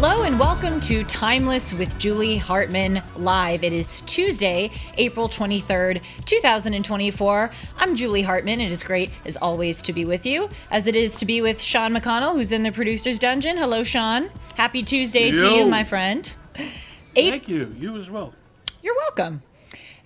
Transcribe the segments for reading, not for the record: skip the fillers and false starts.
Hello and welcome to Timeless with Julie Hartman Live. It is Tuesday, April 23rd, 2024. I'm Julie Hartman. It is great, as always, to be with you, as it is to be with Sean McConnell, who's in the producer's dungeon. Hello, Sean. Happy Tuesday to you, my friend. Thank you. You as well. You're welcome.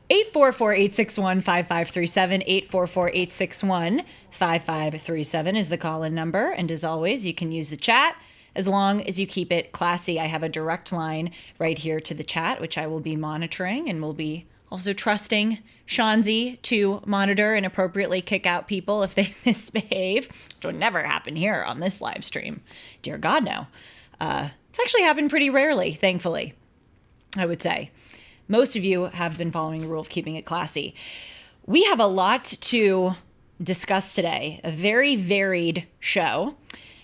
844-861-5537, 844-861-5537 is the call-in number. And as always, you can use the chat as long as you keep it classy. I have a direct line right here to the chat, which I will be monitoring, and will be also trusting Seansie to monitor and appropriately kick out people if they misbehave, which would never happen here on this live stream. Dear God, no. It's actually happened pretty rarely, thankfully, I would say. Most of you have been following the rule of keeping it classy. We have a lot to discuss today, a very varied show.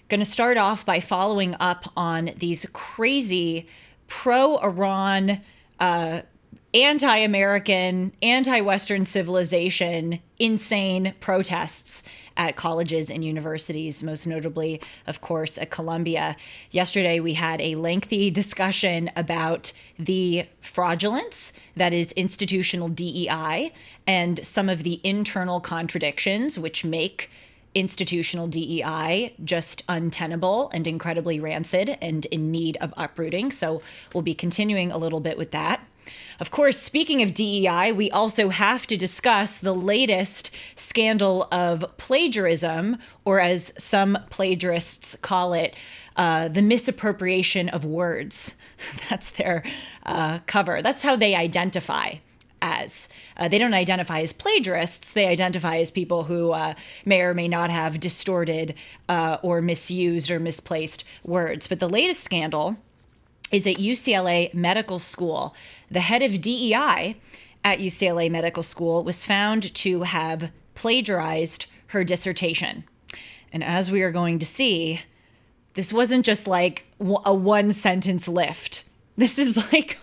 Going to start off by following up on these crazy pro-Iran, anti-American, anti-Western civilization, insane protests at colleges and universities, most notably, of course, at Columbia. Yesterday, we had a lengthy discussion about the fraudulence that is institutional DEI and some of the internal contradictions which make institutional DEI just untenable and incredibly rancid and in need of uprooting. So we'll be continuing a little bit with that. Of course, speaking of DEI, we also have to discuss the latest scandal of plagiarism, or as some plagiarists call it, the misappropriation of words. That's their cover. That's how they identify as. They don't identify as plagiarists. They identify as people who may or may not have distorted or misused or misplaced words. But the latest scandal is at UCLA Medical School. The head of DEI at UCLA Medical School was found to have plagiarized her dissertation. And as we are going to see, this wasn't just like a one-sentence lift. This is like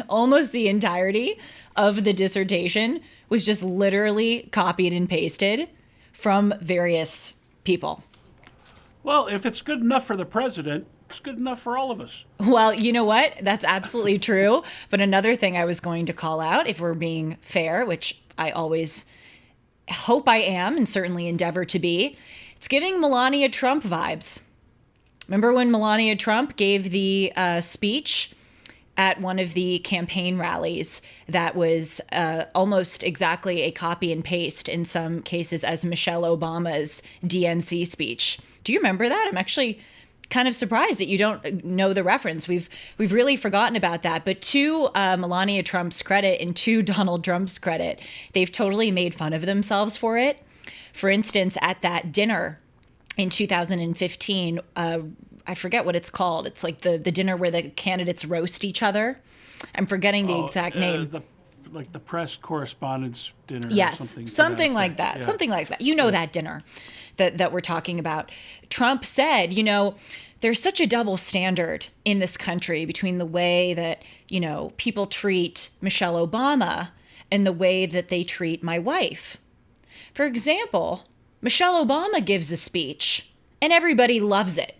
almost the entirety of the dissertation was just literally copied and pasted from various people. Well, if it's good enough for the president, it's good enough for all of us. Well, you know what? That's absolutely true. But another thing I was going to call out, if we're being fair, which I always hope I am and certainly endeavor to be, it's giving Melania Trump vibes. Remember when Melania Trump gave the speech at one of the campaign rallies that was almost exactly a copy and paste in some cases as Michelle Obama's DNC speech? Do you remember that? I'm actually kind of surprised that you don't know the reference. We've really forgotten about that. But to Melania Trump's credit and to Donald Trump's credit, they've totally made fun of themselves for it. For instance, at that dinner in 2015, I forget what it's called. It's like the dinner where the candidates roast each other. I'm forgetting the exact name. Like the press correspondence dinner. Yes, or something like that. Yeah. Something like that. You know, that dinner that we're talking about. Trump said, there's such a double standard in this country between the way that, people treat Michelle Obama and the way that they treat my wife. For example, Michelle Obama gives a speech and everybody loves it.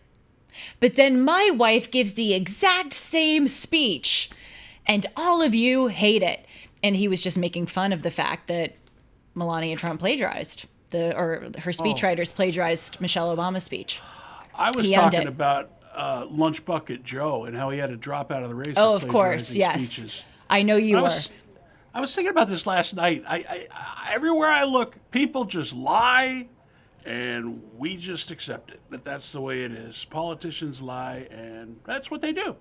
But then my wife gives the exact same speech and all of you hate it. And he was just making fun of the fact that Melania Trump plagiarized her speechwriters plagiarized Michelle Obama's speech. I was talking about Lunch Bucket Joe and how he had to drop out of the race. Oh, of course, yes. Speeches. I know you were. I was thinking about this last night. I everywhere I look, people just lie, and we just accept it. That's the way it is. Politicians lie, and that's what they do.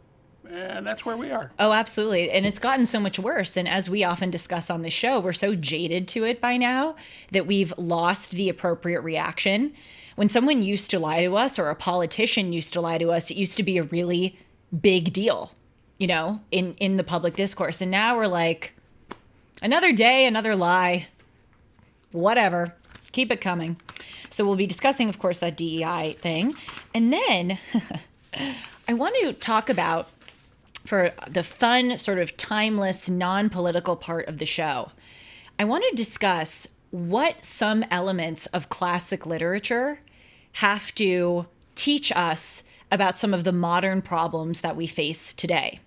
And that's where we are. Oh, absolutely. And it's gotten so much worse. And as we often discuss on the show, we're so jaded to it by now that we've lost the appropriate reaction. When someone used to lie to us or a politician used to lie to us, it used to be a really big deal, in the public discourse. And now we're like, another day, another lie, whatever, keep it coming. So we'll be discussing, of course, that DEI thing. And then I want to talk about, for the fun, sort of timeless, non-political part of the show, I want to discuss what some elements of classic literature have to teach us about some of the modern problems that we face today.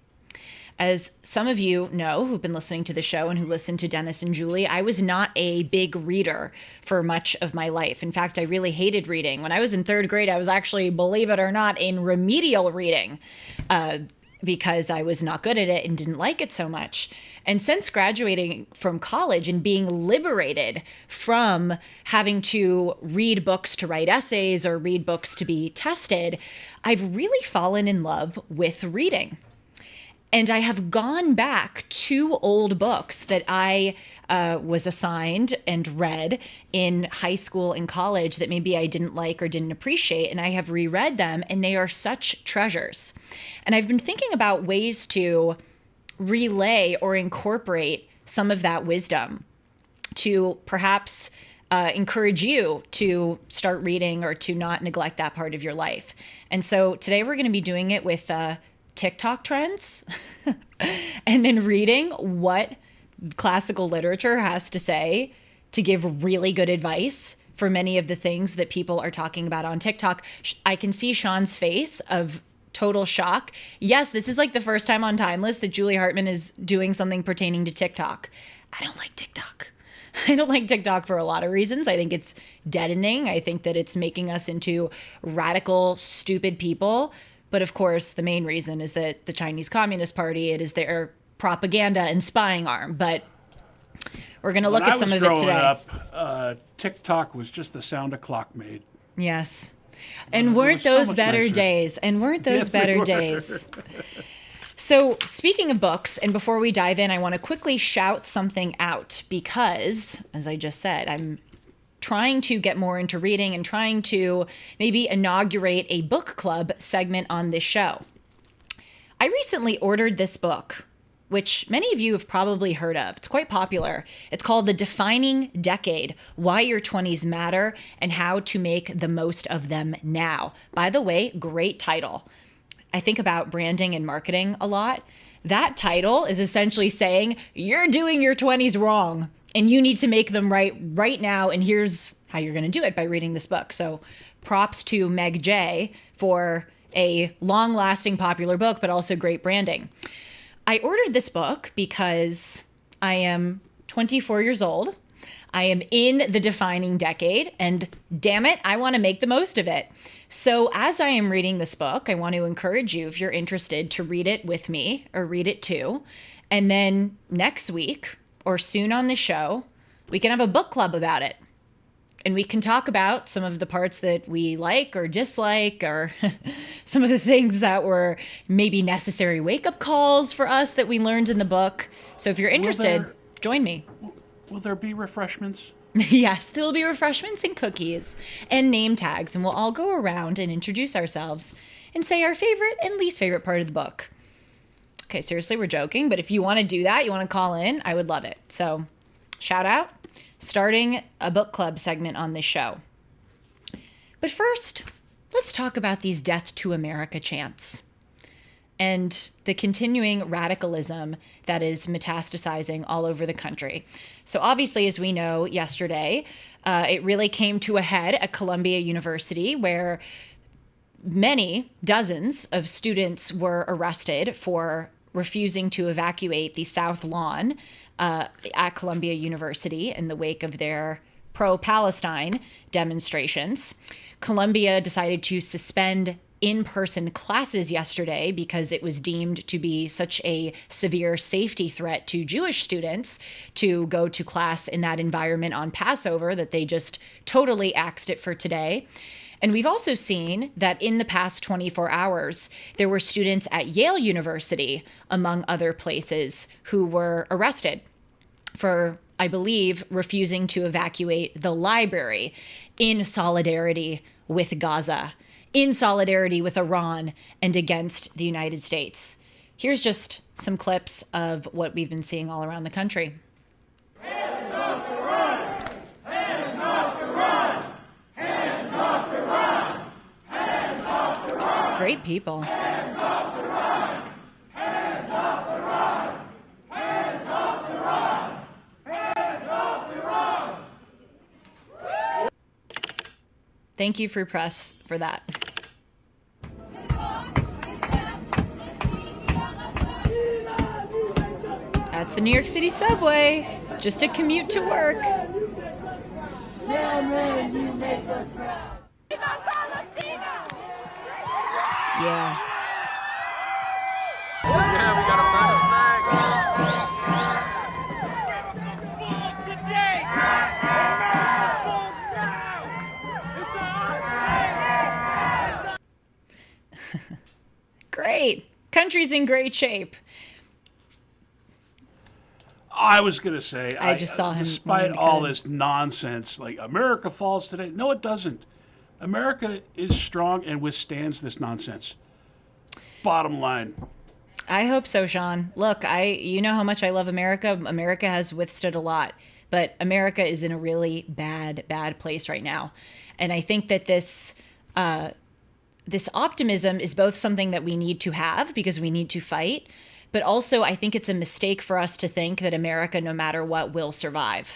As some of you know who've been listening to the show and who listen to Dennis and Julie, I was not a big reader for much of my life. In fact, I really hated reading. When I was in third grade, I was actually, believe it or not, in remedial reading because I was not good at it and didn't like it so much. And since graduating from college and being liberated from having to read books to write essays or read books to be tested, I've really fallen in love with reading. And I have gone back to old books that I was assigned and read in high school and college that maybe I didn't like or didn't appreciate, and I have reread them, and they are such treasures. And I've been thinking about ways to relay or incorporate some of that wisdom to perhaps encourage you to start reading or to not neglect that part of your life. And so today we're going to be doing it with TikTok trends and then reading what classical literature has to say to give really good advice for many of the things that people are talking about on TikTok. I can see Sean's face of total shock. Yes, this is like the first time on Timeless that Julie Hartman is doing something pertaining to TikTok. I don't like TikTok. I don't like TikTok for a lot of reasons. I think it's deadening. I think that it's making us into radical, stupid people. But of course, the main reason is that the Chinese Communist Party, it is their propaganda and spying arm. But we're going to look at some of it today. When I was growing up, TikTok was just the sound a clock made. Yes. And weren't those better days? And weren't those better days? So speaking of books, and before we dive in, I want to quickly shout something out because, as I just said, I'm trying to get more into reading and trying to maybe inaugurate a book club segment on this show. I recently ordered this book, which many of you have probably heard of. It's quite popular. It's called The Defining Decade: Why Your 20s Matter and How to Make the Most of Them Now. By the way, great title. I think about branding and marketing a lot. That title is essentially saying you're doing your 20s wrong and you need to make them right now. And here's how you're going to do it by reading this book. So props to Meg J for a long-lasting popular book, but also great branding. I ordered this book because I am 24 years old. I am in the defining decade, and damn it, I want to make the most of it. So as I am reading this book, I want to encourage you, if you're interested, to read it with me or read it too. And then next week or soon on the show, we can have a book club about it. And we can talk about some of the parts that we like or dislike, or some of the things that were maybe necessary wake-up calls for us that we learned in the book. So if you're interested, join me. Will there be refreshments? Yes, there'll be refreshments and cookies and name tags, and we'll all go around and introduce ourselves and say our favorite and least favorite part of the book. Okay, seriously, we're joking, but if you want to do that, you want to call in, I would love it. So, shout out, starting a book club segment on this show. But first, let's talk about these Death to America chants and the continuing radicalism that is metastasizing all over the country. So obviously, as we know, yesterday, it really came to a head at Columbia University, where many dozens of students were arrested for refusing to evacuate the South Lawn at Columbia University in the wake of their pro-Palestine demonstrations. Columbia decided to suspend in-person classes yesterday because it was deemed to be such a severe safety threat to Jewish students to go to class in that environment on Passover that they just totally axed it for today. And we've also seen that in the past 24 hours, there were students at Yale University, among other places, who were arrested for, I believe, refusing to evacuate the library in solidarity with Gaza, in solidarity with Iran, and against the United States. Here's just some clips of what we've been seeing all around the country. Hands off Iran! Hands off Iran! Hands off Iran! Hands off Iran! Great people. Hands off Iran! Hands off Iran! Hands off Iran! Hands off Iran! Thank you, Free Press, for that. That's the New York City subway. Just a commute to work. Yeah, man, you make us proud. Viva Palestina! Yeah. Yeah, we got a battle flag. America falls today. America falls now. It's a Great. Country's in great shape. I was going to say, I just saw him despite wanting to all cut in. this nonsense, like America falls today. No, it doesn't. America is strong and withstands this nonsense. Bottom line. I hope so, Sean. Look, you know how much I love America. America has withstood a lot, but America is in a really bad place right now. And I think that this optimism is both something that we need to have because we need to fight, but also I think it's a mistake for us to think that America, no matter what, will survive,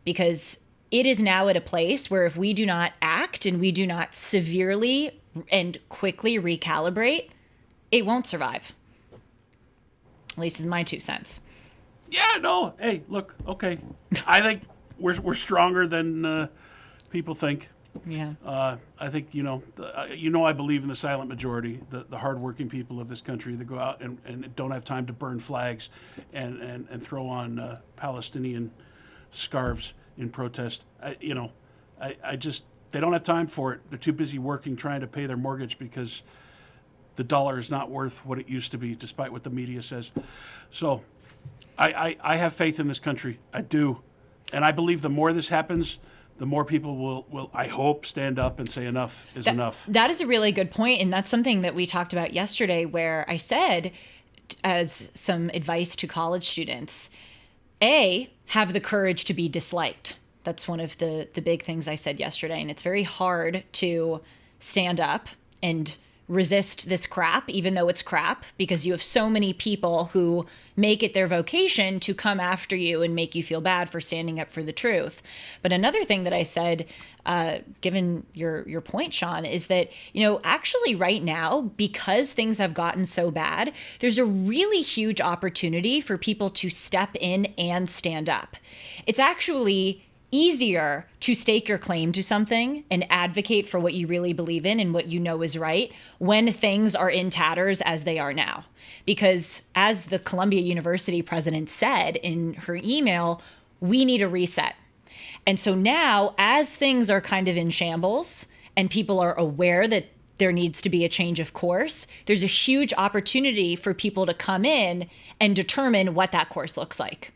because it is now at a place where if we do not act and we do not severely and quickly recalibrate, it won't survive. At least is my 2 cents. Yeah, no. Hey, look, okay. I think we're stronger than people think. Yeah. I think, I believe in the silent majority, the hardworking people of this country that go out and don't have time to burn flags and throw on Palestinian scarves in protest. They don't have time for it. They're too busy working, trying to pay their mortgage because the dollar is not worth what it used to be, despite what the media says. So I have faith in this country. I do. And I believe the more this happens, the more people will, I hope, stand up and say enough is enough. That is a really good point, and that's something that we talked about yesterday, where I said, as some advice to college students, A, have the courage to be disliked. That's one of the big things I said yesterday, and it's very hard to stand up and resist this crap, even though it's crap, because you have so many people who make it their vocation to come after you and make you feel bad for standing up for the truth. But another thing that I said, given your point, Sean, is that, actually right now, because things have gotten so bad, there's a really huge opportunity for people to step in and stand up. It's actually easier to stake your claim to something and advocate for what you really believe in and what you know is right when things are in tatters as they are now. Because as the Columbia University president said in her email, we need a reset. And so now, as things are kind of in shambles and people are aware that there needs to be a change of course, there's a huge opportunity for people to come in and determine what that course looks like.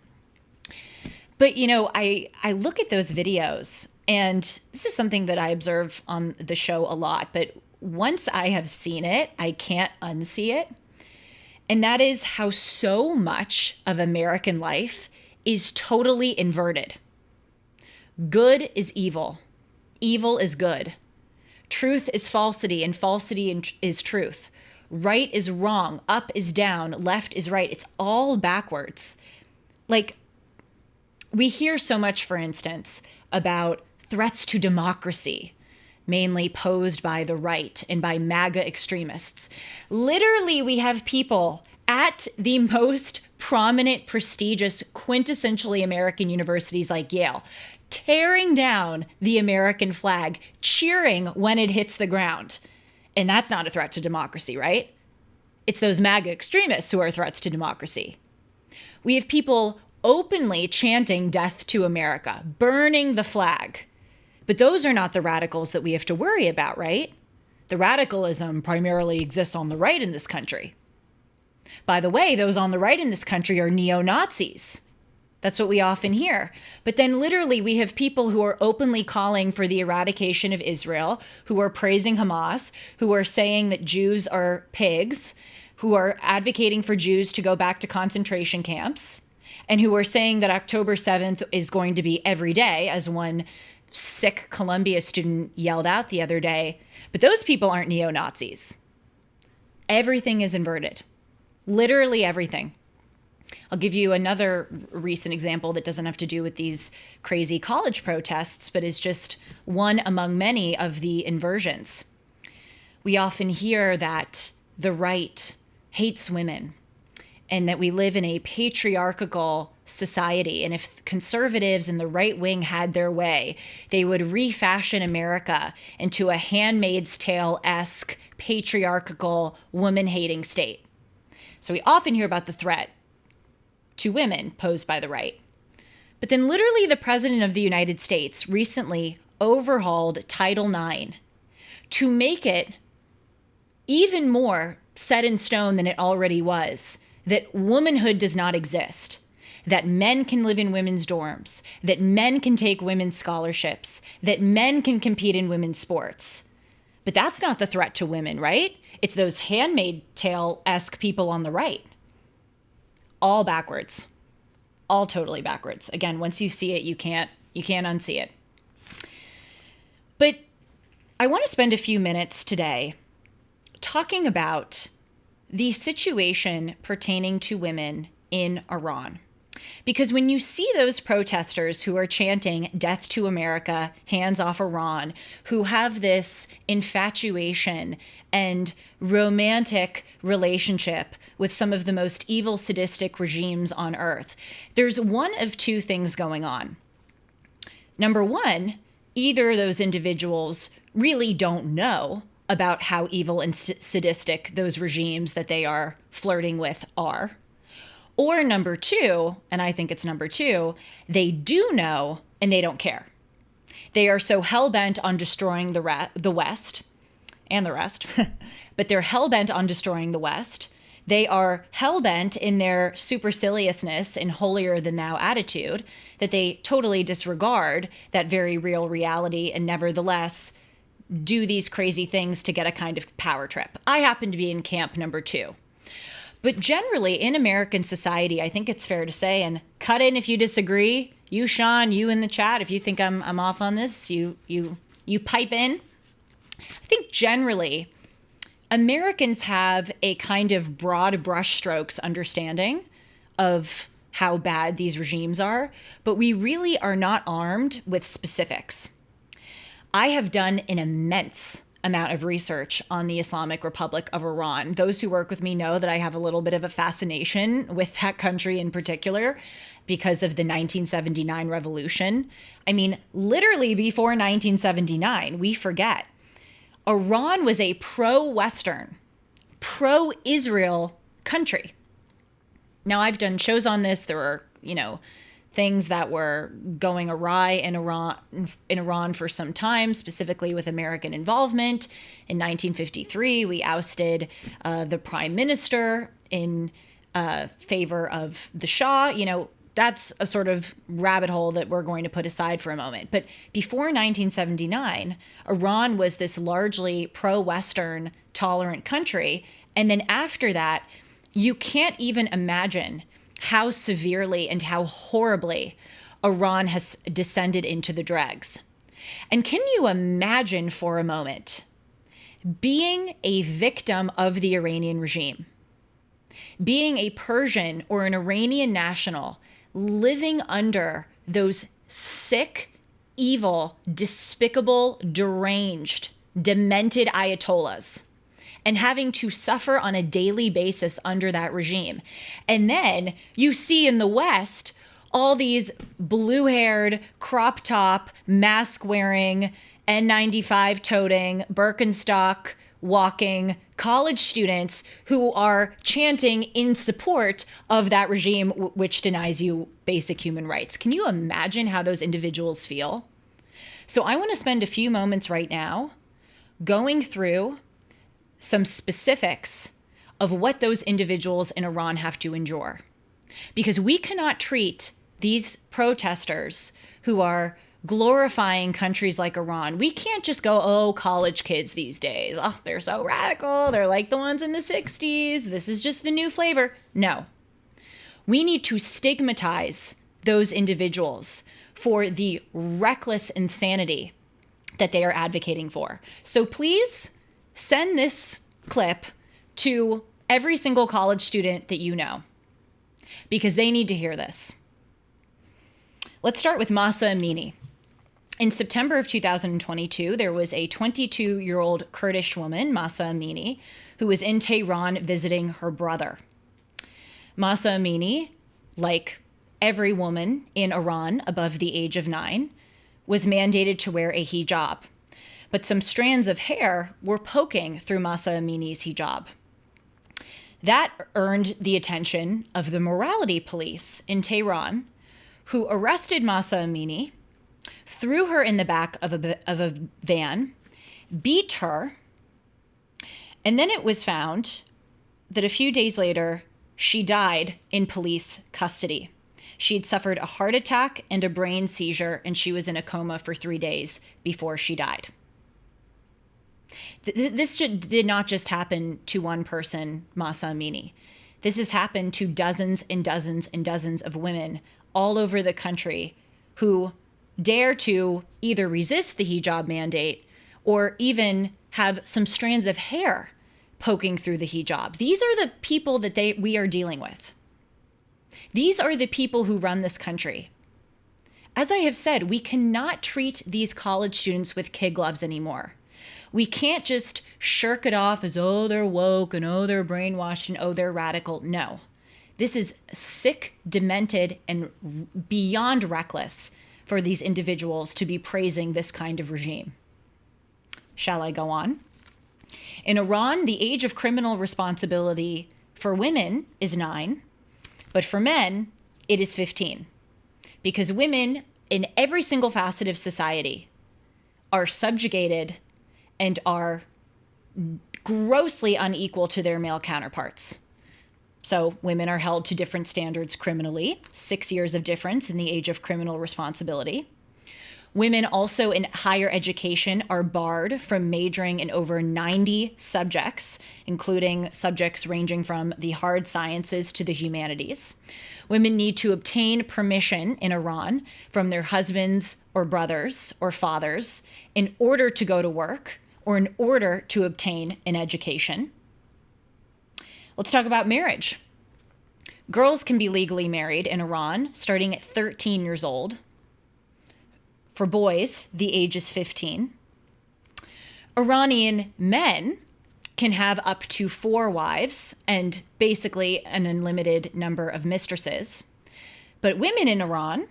But, I look at those videos, and this is something that I observe on the show a lot, but once I have seen it, I can't unsee it. And that is how so much of American life is totally inverted. Good is evil. Evil is good. Truth is falsity, and falsity is truth. Right is wrong. Up is down. Left is right. It's all backwards. We hear so much, for instance, about threats to democracy, mainly posed by the right and by MAGA extremists. Literally, we have people at the most prominent, prestigious, quintessentially American universities like Yale tearing down the American flag, cheering when it hits the ground. And that's not a threat to democracy, right? It's those MAGA extremists who are threats to democracy. We have people openly chanting death to America, burning the flag. But those are not the radicals that we have to worry about, right? The radicalism primarily exists on the right in this country. By the way, those on the right in this country are neo-Nazis. That's what we often hear. But then literally we have people who are openly calling for the eradication of Israel, who are praising Hamas, who are saying that Jews are pigs, who are advocating for Jews to go back to concentration camps, and who are saying that October 7th is going to be every day, as one sick Columbia student yelled out the other day. But those people aren't neo-Nazis. Everything is inverted. Literally everything. I'll give you another recent example that doesn't have to do with these crazy college protests, but is just one among many of the inversions. We often hear that the right hates women and that we live in a patriarchal society. And if conservatives and the right wing had their way, they would refashion America into a Handmaid's Tale-esque patriarchal woman-hating state. So we often hear about the threat to women posed by the right. But then literally the President of the United States recently overhauled Title IX to make it even more set in stone than it already was, that womanhood does not exist, that men can live in women's dorms, that men can take women's scholarships, that men can compete in women's sports. But that's not the threat to women, right? It's those Handmaid's Tale-esque people on the right. All backwards. All totally backwards. Again, once you see it, you can't unsee it. But I want to spend a few minutes today talking about the situation pertaining to women in Iran. Because when you see those protesters who are chanting "Death to America, hands off Iran," who have this infatuation and romantic relationship with some of the most evil, sadistic regimes on earth, there's one of two things going on. Number one, either those individuals really don't know about how evil and sadistic those regimes that they are flirting with are. Or number two, and I think it's number two, they do know and they don't care. They are so hell-bent on destroying the West and the rest, but they're hell-bent on destroying the West. They are hell-bent in their superciliousness and holier-than-thou attitude that they totally disregard that very real reality and nevertheless do these crazy things to get a kind of power trip. I happen to be in camp number two. But generally in American society, I think it's fair to say, and cut in if you disagree, you, Sean, you in the chat, if you think I'm off on this, you pipe in. I think generally Americans have a kind of broad brushstrokes understanding of how bad these regimes are, but we really are not armed with specifics. I have done an immense amount of research on the Islamic Republic of Iran. Those who work with me know that I have a little bit of a fascination with that country in particular because of the 1979 revolution. I mean, literally before 1979, we forget, Iran was a pro-Western, pro-Israel country. Now, I've done shows on this. There were, things that were going awry in Iran for some time, specifically with American involvement. In 1953, we ousted the prime minister in favor of the Shah. That's a sort of rabbit hole that we're going to put aside for a moment. But before 1979, Iran was this largely pro-Western, tolerant country. And then after that, you can't even imagine how severely and how horribly Iran has descended into the dregs. And can you imagine for a moment being a victim of the Iranian regime, being a Persian or an Iranian national living under those sick, evil, despicable, deranged, demented ayatollahs, and having to suffer on a daily basis under that regime. And then you see in the West all these blue-haired, crop top, mask-wearing, N95 toting, Birkenstock walking college students who are chanting in support of that regime which denies you basic human rights. Can you imagine how those individuals feel? So I want to spend a few moments right now going through some specifics of what those individuals in Iran have to endure. Because we cannot treat these protesters who are glorifying countries like Iran. We can't just go, oh, college kids these days. Oh, they're so radical. They're like the ones in the 60s. This is just the new flavor. No. We need to stigmatize those individuals for the reckless insanity that they are advocating for. So please send this clip to every single college student that you know, because they need to hear this. Let's start with Mahsa Amini. In September of 2022, there was a 22-year-old Kurdish woman, Mahsa Amini, who was in Tehran visiting her brother. Mahsa Amini, like every woman in Iran above the age of 9, was mandated to wear a hijab. But some strands of hair were poking through Mahsa Amini's hijab. That earned the attention of the morality police in Tehran, who arrested Mahsa Amini, threw her in the back of a van, beat her, and then it was found that a few days later, she died in police custody. She had suffered a heart attack and a brain seizure, and she was in a coma for 3 days before she died. This did not just happen to one person, Mahsa Amini. This has happened to dozens and dozens and dozens of women all over the country who dare to either resist the hijab mandate or even have some strands of hair poking through the hijab. These are the people that we are dealing with. These are the people who run this country. As I have said, we cannot treat these college students with kid gloves anymore. We can't just shirk it off as, oh, they're woke and oh, they're brainwashed and oh, they're radical. No, this is sick, demented, and beyond reckless for these individuals to be praising this kind of regime. Shall I go on? In Iran, the age of criminal responsibility for women is 9, but for men, it is 15. Because women in every single facet of society are subjugated and are grossly unequal to their male counterparts. So women are held to different standards criminally, 6 years of difference in the age of criminal responsibility. Women also in higher education are barred from majoring in over 90 subjects, including subjects ranging from the hard sciences to the humanities. Women need to obtain permission in Iran from their husbands or brothers or fathers in order to go to work or in order to obtain an education. Let's talk about marriage. Girls can be legally married in Iran starting at 13 years old. For boys, the age is 15. Iranian men can have up to 4 wives and basically an unlimited number of mistresses. But women in Iran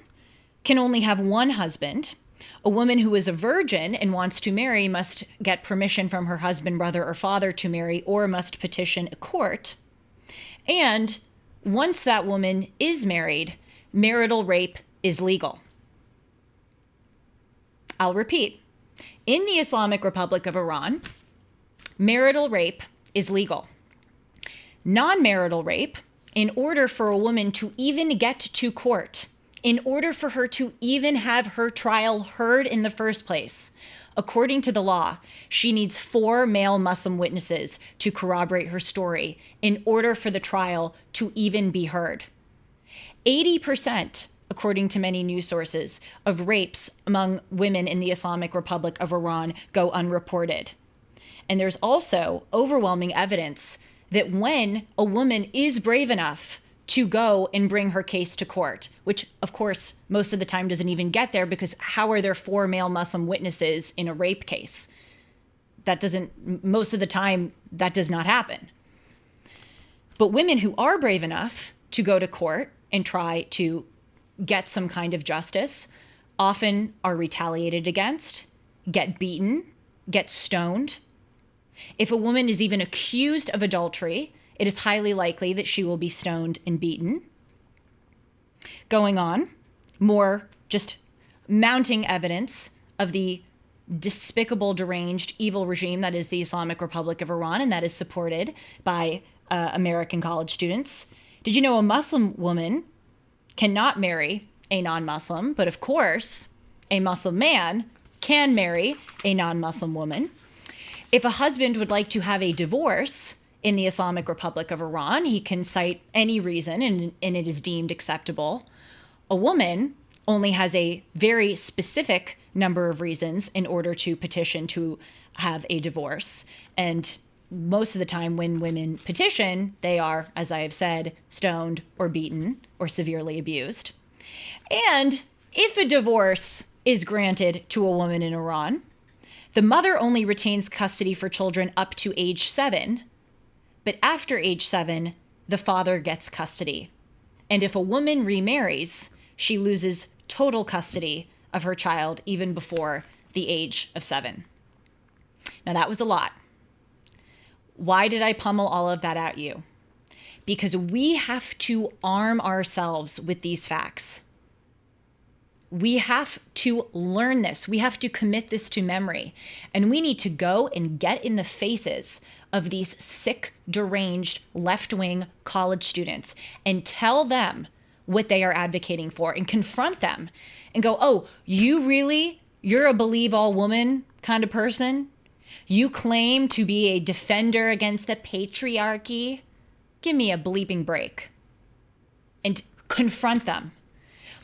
can only have one husband. A woman who is a virgin and wants to marry must get permission from her husband, brother, or father to marry, or must petition a court. And once that woman is married, marital rape is legal. I'll repeat. In the Islamic Republic of Iran, marital rape is legal. Non-marital rape, in order for a woman to even get to court, in order for her to even have her trial heard in the first place, according to the law, she needs 4 male Muslim witnesses to corroborate her story in order for the trial to even be heard. 80%, according to many news sources, of rapes among women in the Islamic Republic of Iran go unreported. And there's also overwhelming evidence that when a woman is brave enough to go and bring her case to court, which of course most of the time doesn't even get there, because how are there 4 male Muslim witnesses in a rape case? Most of the time, that does not happen. But women who are brave enough to go to court and try to get some kind of justice often are retaliated against, get beaten, get stoned. If a woman is even accused of adultery, it is highly likely that she will be stoned and beaten. Going on, more just mounting evidence of the despicable, deranged, evil regime that is the Islamic Republic of Iran, and that is supported by American college students. Did you know a Muslim woman cannot marry a non-Muslim, but of course, a Muslim man can marry a non-Muslim woman? If a husband would like to have a divorce in the Islamic Republic of Iran, he can cite any reason and it is deemed acceptable. A woman only has a very specific number of reasons in order to petition to have a divorce. And most of the time when women petition, they are, as I have said, stoned or beaten or severely abused. And if a divorce is granted to a woman in Iran, the mother only retains custody for children up to age 7, but after age 7, the father gets custody. And if a woman remarries, she loses total custody of her child even before the age of 7. Now, that was a lot. Why did I pummel all of that at you? Because we have to arm ourselves with these facts. We have to learn this. We have to commit this to memory. And we need to go and get in the faces of these sick, deranged, left-wing college students and tell them what they are advocating for and confront them and go, oh, you're a believe all woman kind of person? You claim to be a defender against the patriarchy? Give me a bleeping break. And confront them.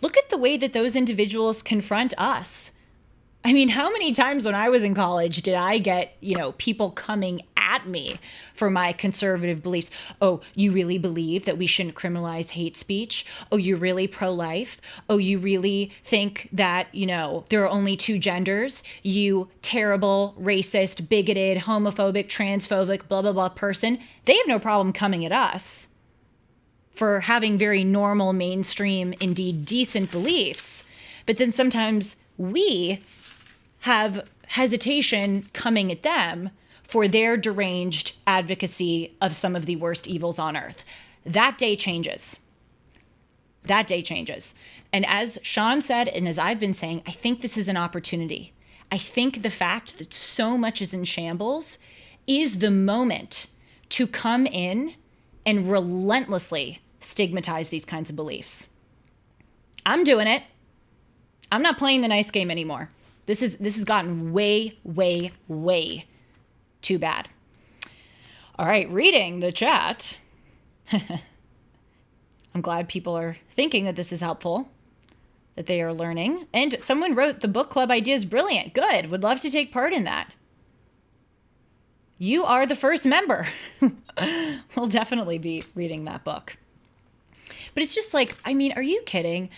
Look at the way that those individuals confront us. I mean, how many times when I was in college did I get, people coming at me for my conservative beliefs? Oh, you really believe that we shouldn't criminalize hate speech? Oh, you're really pro-life? Oh, you really think that, there are only 2 genders? You terrible, racist, bigoted, homophobic, transphobic, blah, blah, blah person. They have no problem coming at us for having very normal, mainstream, indeed decent beliefs. But then sometimes we have hesitation coming at them for their deranged advocacy of some of the worst evils on earth. That day changes. That day changes. And as Sean said, and as I've been saying, I think this is an opportunity. I think the fact that so much is in shambles is the moment to come in and relentlessly stigmatize these kinds of beliefs. I'm doing it. I'm not playing the nice game anymore. This has gotten way, way, way too bad. All right, reading the chat. I'm glad people are thinking that this is helpful, that they are learning. And someone wrote, the book club idea is brilliant. Good. Would love to take part in that. You are the first member. We'll definitely be reading that book. But it's just like, I mean, are you kidding?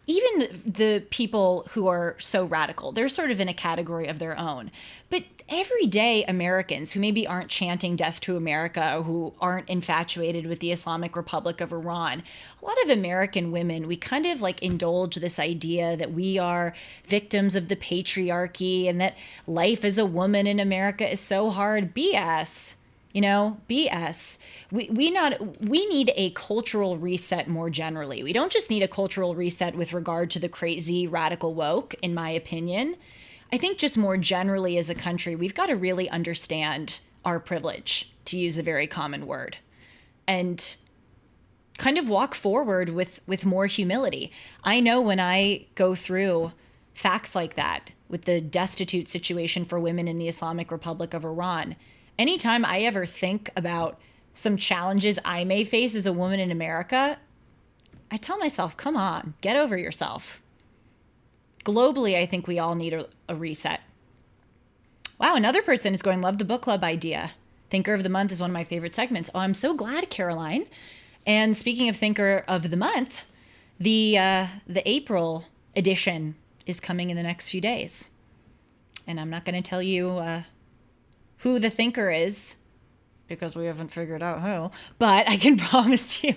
Even the people who are so radical, they're sort of in a category of their own. But everyday Americans who maybe aren't chanting death to America, or who aren't infatuated with the Islamic Republic of Iran, a lot of American women, we kind of like indulge this idea that we are victims of the patriarchy and that life as a woman in America is so hard. BS. BS. We need a cultural reset more generally. We don't just need a cultural reset with regard to the crazy radical woke, in my opinion. I think just more generally as a country, we've got to really understand our privilege, to use a very common word, and kind of walk forward with more humility. I know when I go through facts like that with the destitute situation for women in the Islamic Republic of Iran, anytime I ever think about some challenges I may face as a woman in America, I tell myself, come on, get over yourself. Globally, I think we all need a reset. Wow, another person is going, love the book club idea. Thinker of the Month is one of my favorite segments. Oh, I'm so glad, Caroline. And speaking of Thinker of the Month, the April edition is coming in the next few days. And I'm not going to tell you who the thinker is, because we haven't figured out who, but I can promise you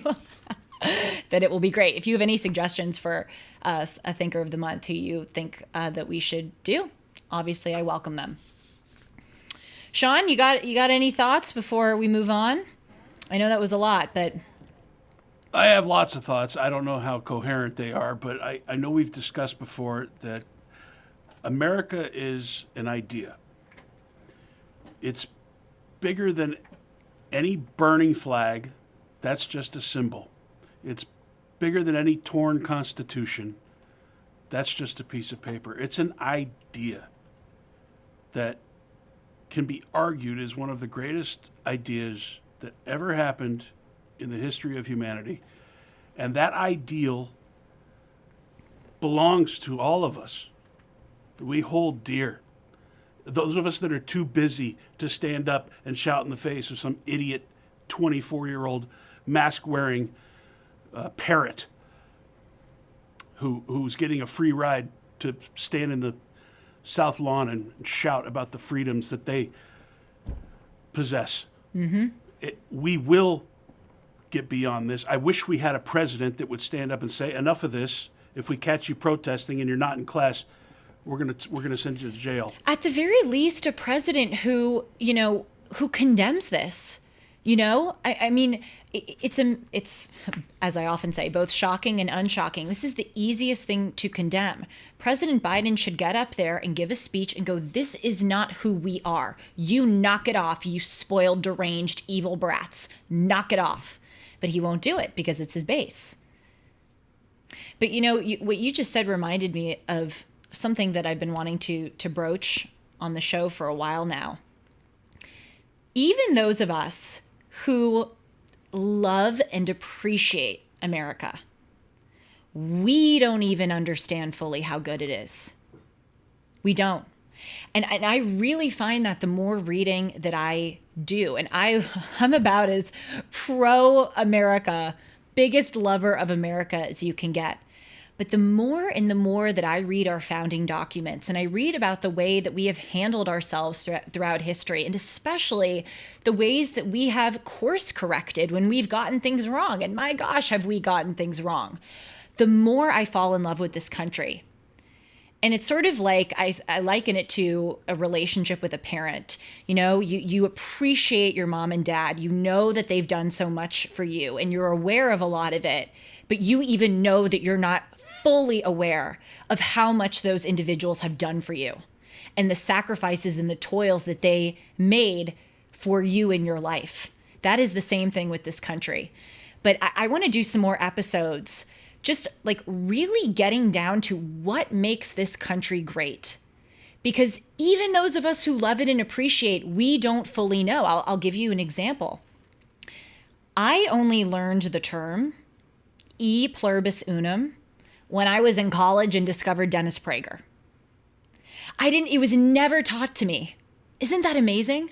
that it will be great. If you have any suggestions for us, a Thinker of the Month who you think that we should do, obviously I welcome them. Sean, you got any thoughts before we move on? I know that was a lot, but... I have lots of thoughts. I don't know how coherent they are, but I know we've discussed before that America is an idea. It's bigger than any burning flag. That's just a symbol. It's bigger than any torn constitution. That's just a piece of paper. It's an idea that can be argued as one of the greatest ideas that ever happened in the history of humanity. And that ideal belongs to all of us. We hold dear. Those of us that are too busy to stand up and shout in the face of some idiot 24-year-old mask-wearing parrot who's getting a free ride to stand in the South Lawn and shout about the freedoms that they possess. Mm-hmm. We will get beyond this. I wish we had a president that would stand up and say, enough of this. If we catch you protesting and you're not in class, we're gonna send you to jail. At the very least, a president who, who condemns this. I mean, it's, as I often say, both shocking and unshocking. This is the easiest thing to condemn. President Biden should get up there and give a speech and go, this is not who we are. You knock it off, you spoiled, deranged, evil brats. Knock it off. But he won't do it because it's his base. But what you just said reminded me of something that I've been wanting to broach on the show for a while now. Even those of us who love and appreciate America, we don't even understand fully how good it is. We don't. And I really find that the more reading that I do, and I'm about as pro-America, biggest lover of America as you can get. But the more and the more that I read our founding documents and I read about the way that we have handled ourselves throughout history, and especially the ways that we have course corrected when we've gotten things wrong, and my gosh, have we gotten things wrong, the more I fall in love with this country. And it's sort of like, I liken it to a relationship with a parent. You appreciate your mom and dad. You know that they've done so much for you and you're aware of a lot of it, but you even know that you're not fully aware of how much those individuals have done for you and the sacrifices and the toils that they made for you in your life. That is the same thing with this country. But I want to do some more episodes just like really getting down to what makes this country great. Because even those of us who love it and appreciate, we don't fully know. I'll give you an example. I only learned the term e pluribus unum when I was in college and discovered Dennis Prager. It was never taught to me. Isn't that amazing?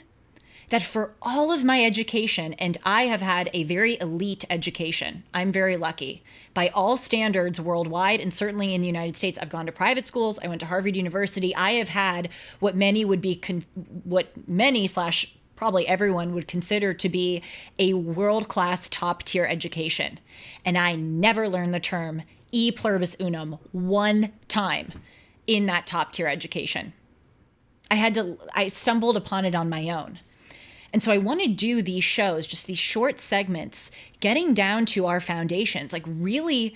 That for all of my education, and I have had a very elite education, I'm very lucky. By all standards worldwide, and certainly in the United States, I've gone to private schools, I went to Harvard University, I have had what many / probably everyone would consider to be a world-class top-tier education. And I never learned the term e pluribus unum one time in that top-tier education. I stumbled upon it on my own. And so I want to do these shows, just these short segments, getting down to our foundations, like really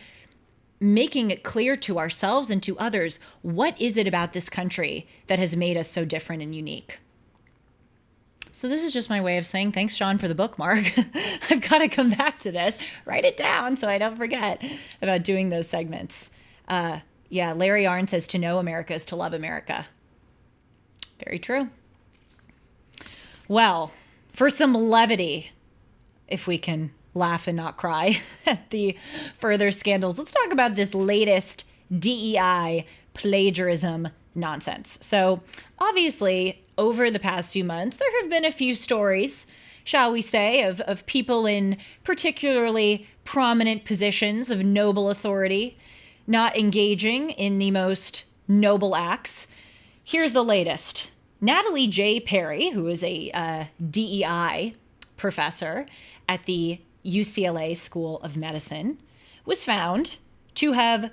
making it clear to ourselves and to others, what is it about this country that has made us so different and unique? So this is just my way of saying, thanks, Sean, for the bookmark. I've got to come back to this, write it down so I don't forget about doing those segments. Larry Arnn says, to know America is to love America. Very true. Well, for some levity, if we can laugh and not cry at the further scandals, let's talk about this latest DEI plagiarism nonsense. So obviously, over the past few months, there have been a few stories, shall we say, of people in particularly prominent positions of noble authority not engaging in the most noble acts. Here's the latest. Natalie J. Perry, who is a DEI professor at the UCLA School of Medicine, was found to have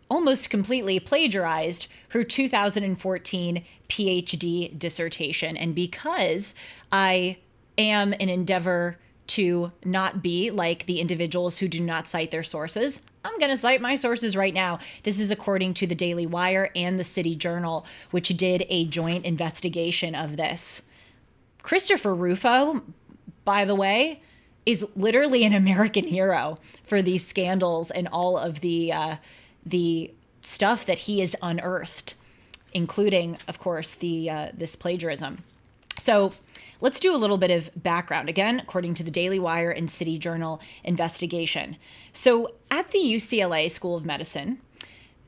almost completely plagiarized her 2014 PhD dissertation. And because I am an endeavor to not be like the individuals who do not cite their sources, I'm going to cite my sources right now. This is according to the Daily Wire and the City Journal, which did a joint investigation of this. Christopher Rufo, by the way, is literally an American hero for these scandals and all of the stuff that he has unearthed, including, of course, this plagiarism. So let's do a little bit of background. Again, according to the Daily Wire and City Journal investigation. So at the UCLA School of Medicine,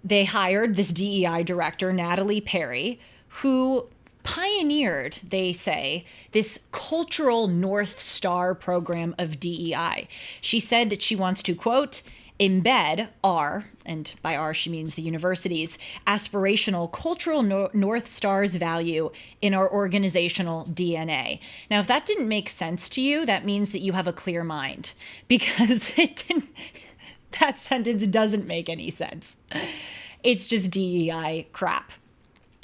they hired this DEI director, Natalie Perry, who pioneered, they say, this cultural North Star program of DEI. She said that she wants to, quote, embed our, and by our she means the university's, aspirational cultural North Star's value in our organizational DNA. Now, if that didn't make sense to you, that means that you have a clear mind, because that sentence doesn't make any sense. It's just DEI crap.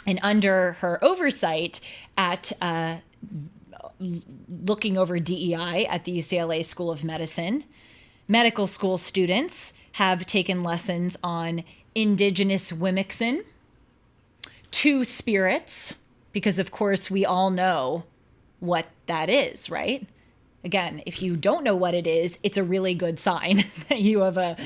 And under her oversight at looking over DEI at the UCLA School of Medicine, medical school students have taken lessons on indigenous wimixin, two spirits, because of course we all know what that is, right? Again, if you don't know what it is, it's a really good sign that you have a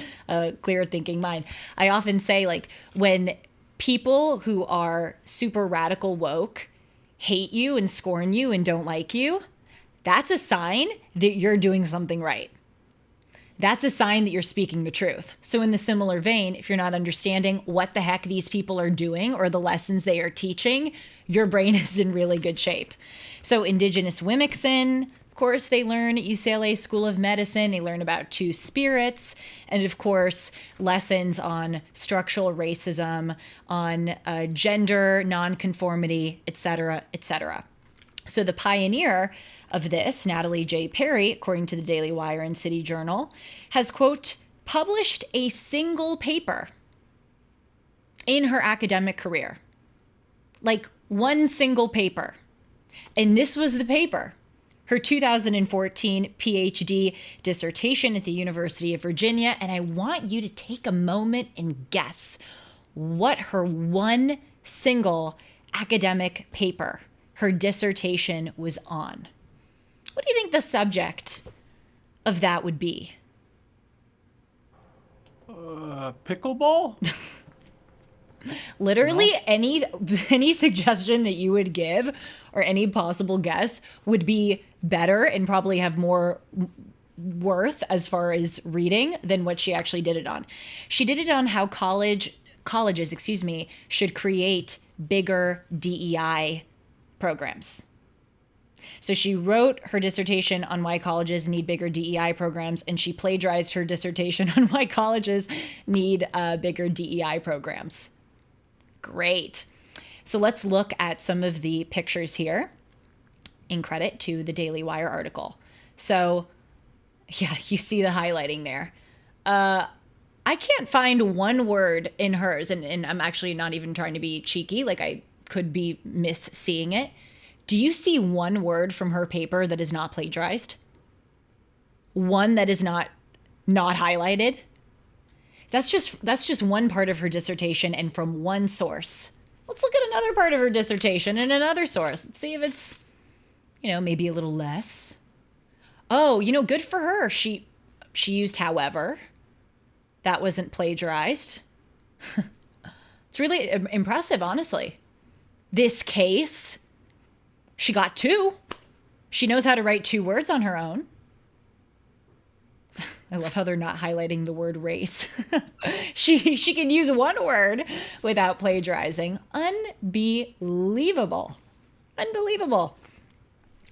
clear thinking mind. I often say, like, when people who are super radical woke hate you and scorn you and don't like you, that's a sign that you're doing something right. That's a sign that you're speaking the truth. So in the similar vein, if you're not understanding what the heck these people are doing or the lessons they are teaching, your brain is in really good shape. So indigenous wimixin, of course, they learn at UCLA School of Medicine. They learn about two spirits, and of course, lessons on structural racism, on gender nonconformity, et cetera, et cetera. So the pioneer of this, Natalie J. Perry, according to the Daily Wire and City Journal, has, quote, published a single paper in her academic career. Like one single paper. And this was the paper. Her 2014 PhD dissertation at the University of Virginia. And I want you to take a moment and guess what her one single academic paper, her dissertation, was on. What do you think the subject of that would be? Pickleball? Literally, no. Any suggestion that you would give or any possible guess would be better and probably have more worth as far as reading than what she actually did it on. She did it on how colleges should create bigger DEI programs. So she wrote her dissertation on why colleges need bigger DEI programs, and she plagiarized her dissertation on why colleges need bigger DEI programs. Great. So let's look at some of the pictures here in credit to the Daily Wire article. So yeah, you see the highlighting there. I can't find one word in hers, and I'm actually not even trying to be cheeky, like I could be misseeing it. Do you see one word from her paper that is not plagiarized? One that is not highlighted? That's just one part of her dissertation and from one source. Let's look at another part of her dissertation and another source. Let's see if it's, maybe a little less. Oh, good for her. She used however. That wasn't plagiarized. It's really impressive, honestly. This case, she got two. She knows how to write two words on her own. I love how they're not highlighting the word race. She can use one word without plagiarizing. Unbelievable. Unbelievable.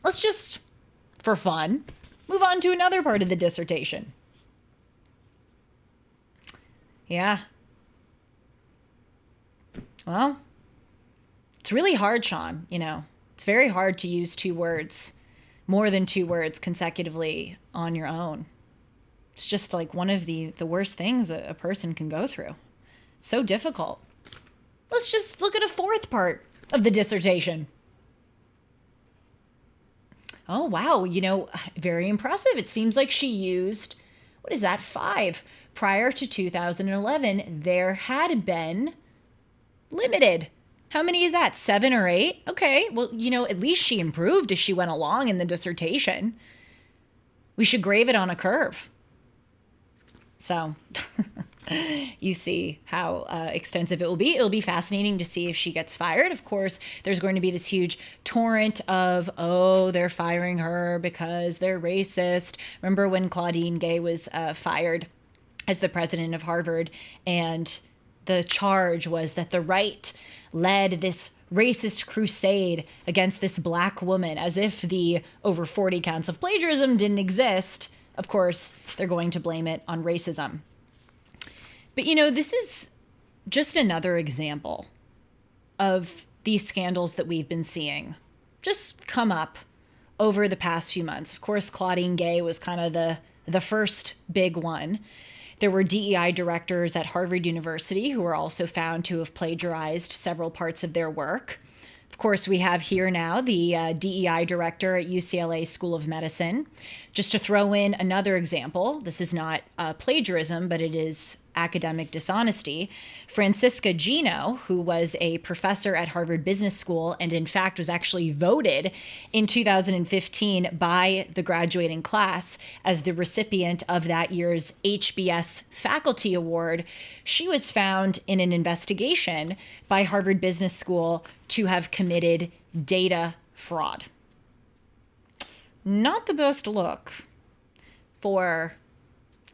Let's just, for fun, move on to another part of the dissertation. Yeah. Well, it's really hard, Sean, It's very hard to use two words, more than two words consecutively on your own. It's just like one of the worst things a person can go through. It's so difficult. Let's just look at a fourth part of the dissertation. Oh, wow. Very impressive. It seems like she used, 5? Prior to 2011, there had been limited. How many is that? 7 or 8? Okay. Well, at least she improved as she went along in the dissertation. We should grade it on a curve. So you see how extensive it will be. It'll be fascinating to see if she gets fired. Of course, there's going to be this huge torrent of, they're firing her because they're racist. Remember when Claudine Gay was fired as the president of Harvard, and the charge was that the right led this racist crusade against this black woman, as if the over 40 counts of plagiarism didn't exist. Of course, they're going to blame it on racism. But, you know, this is just another example of these scandals that we've been seeing just come up over the past few months. Of course, Claudine Gay was kind of the first big one. There were DEI directors at Harvard University who were also found to have plagiarized several parts of their work. Of course, we have here now the DEI director at UCLA School of Medicine. Just to throw in another example, this is not plagiarism, but it is academic dishonesty. Francisca Gino, who was a professor at Harvard Business School and in fact was actually voted in 2015 by the graduating class as the recipient of that year's HBS Faculty Award, she was found in an investigation by Harvard Business School to have committed data fraud. Not the best look for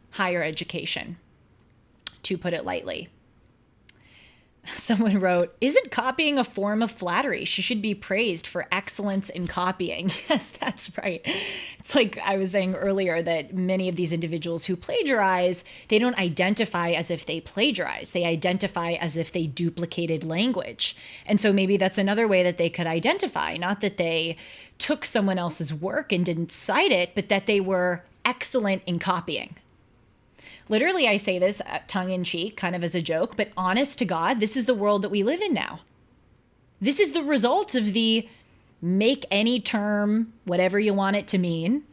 higher education, to put it lightly. Someone wrote, "Isn't copying a form of flattery? She should be praised for excellence in copying." Yes, that's right. It's like I was saying earlier that many of these individuals who plagiarize, they don't identify as if they plagiarize. They identify as if they duplicated language. And so maybe that's another way that they could identify, not that they took someone else's work and didn't cite it, but that they were excellent in copying. Literally, I say this tongue in cheek, kind of as a joke, but honest to God, this is the world that we live in now. This is the result of the make any term, whatever you want it to mean,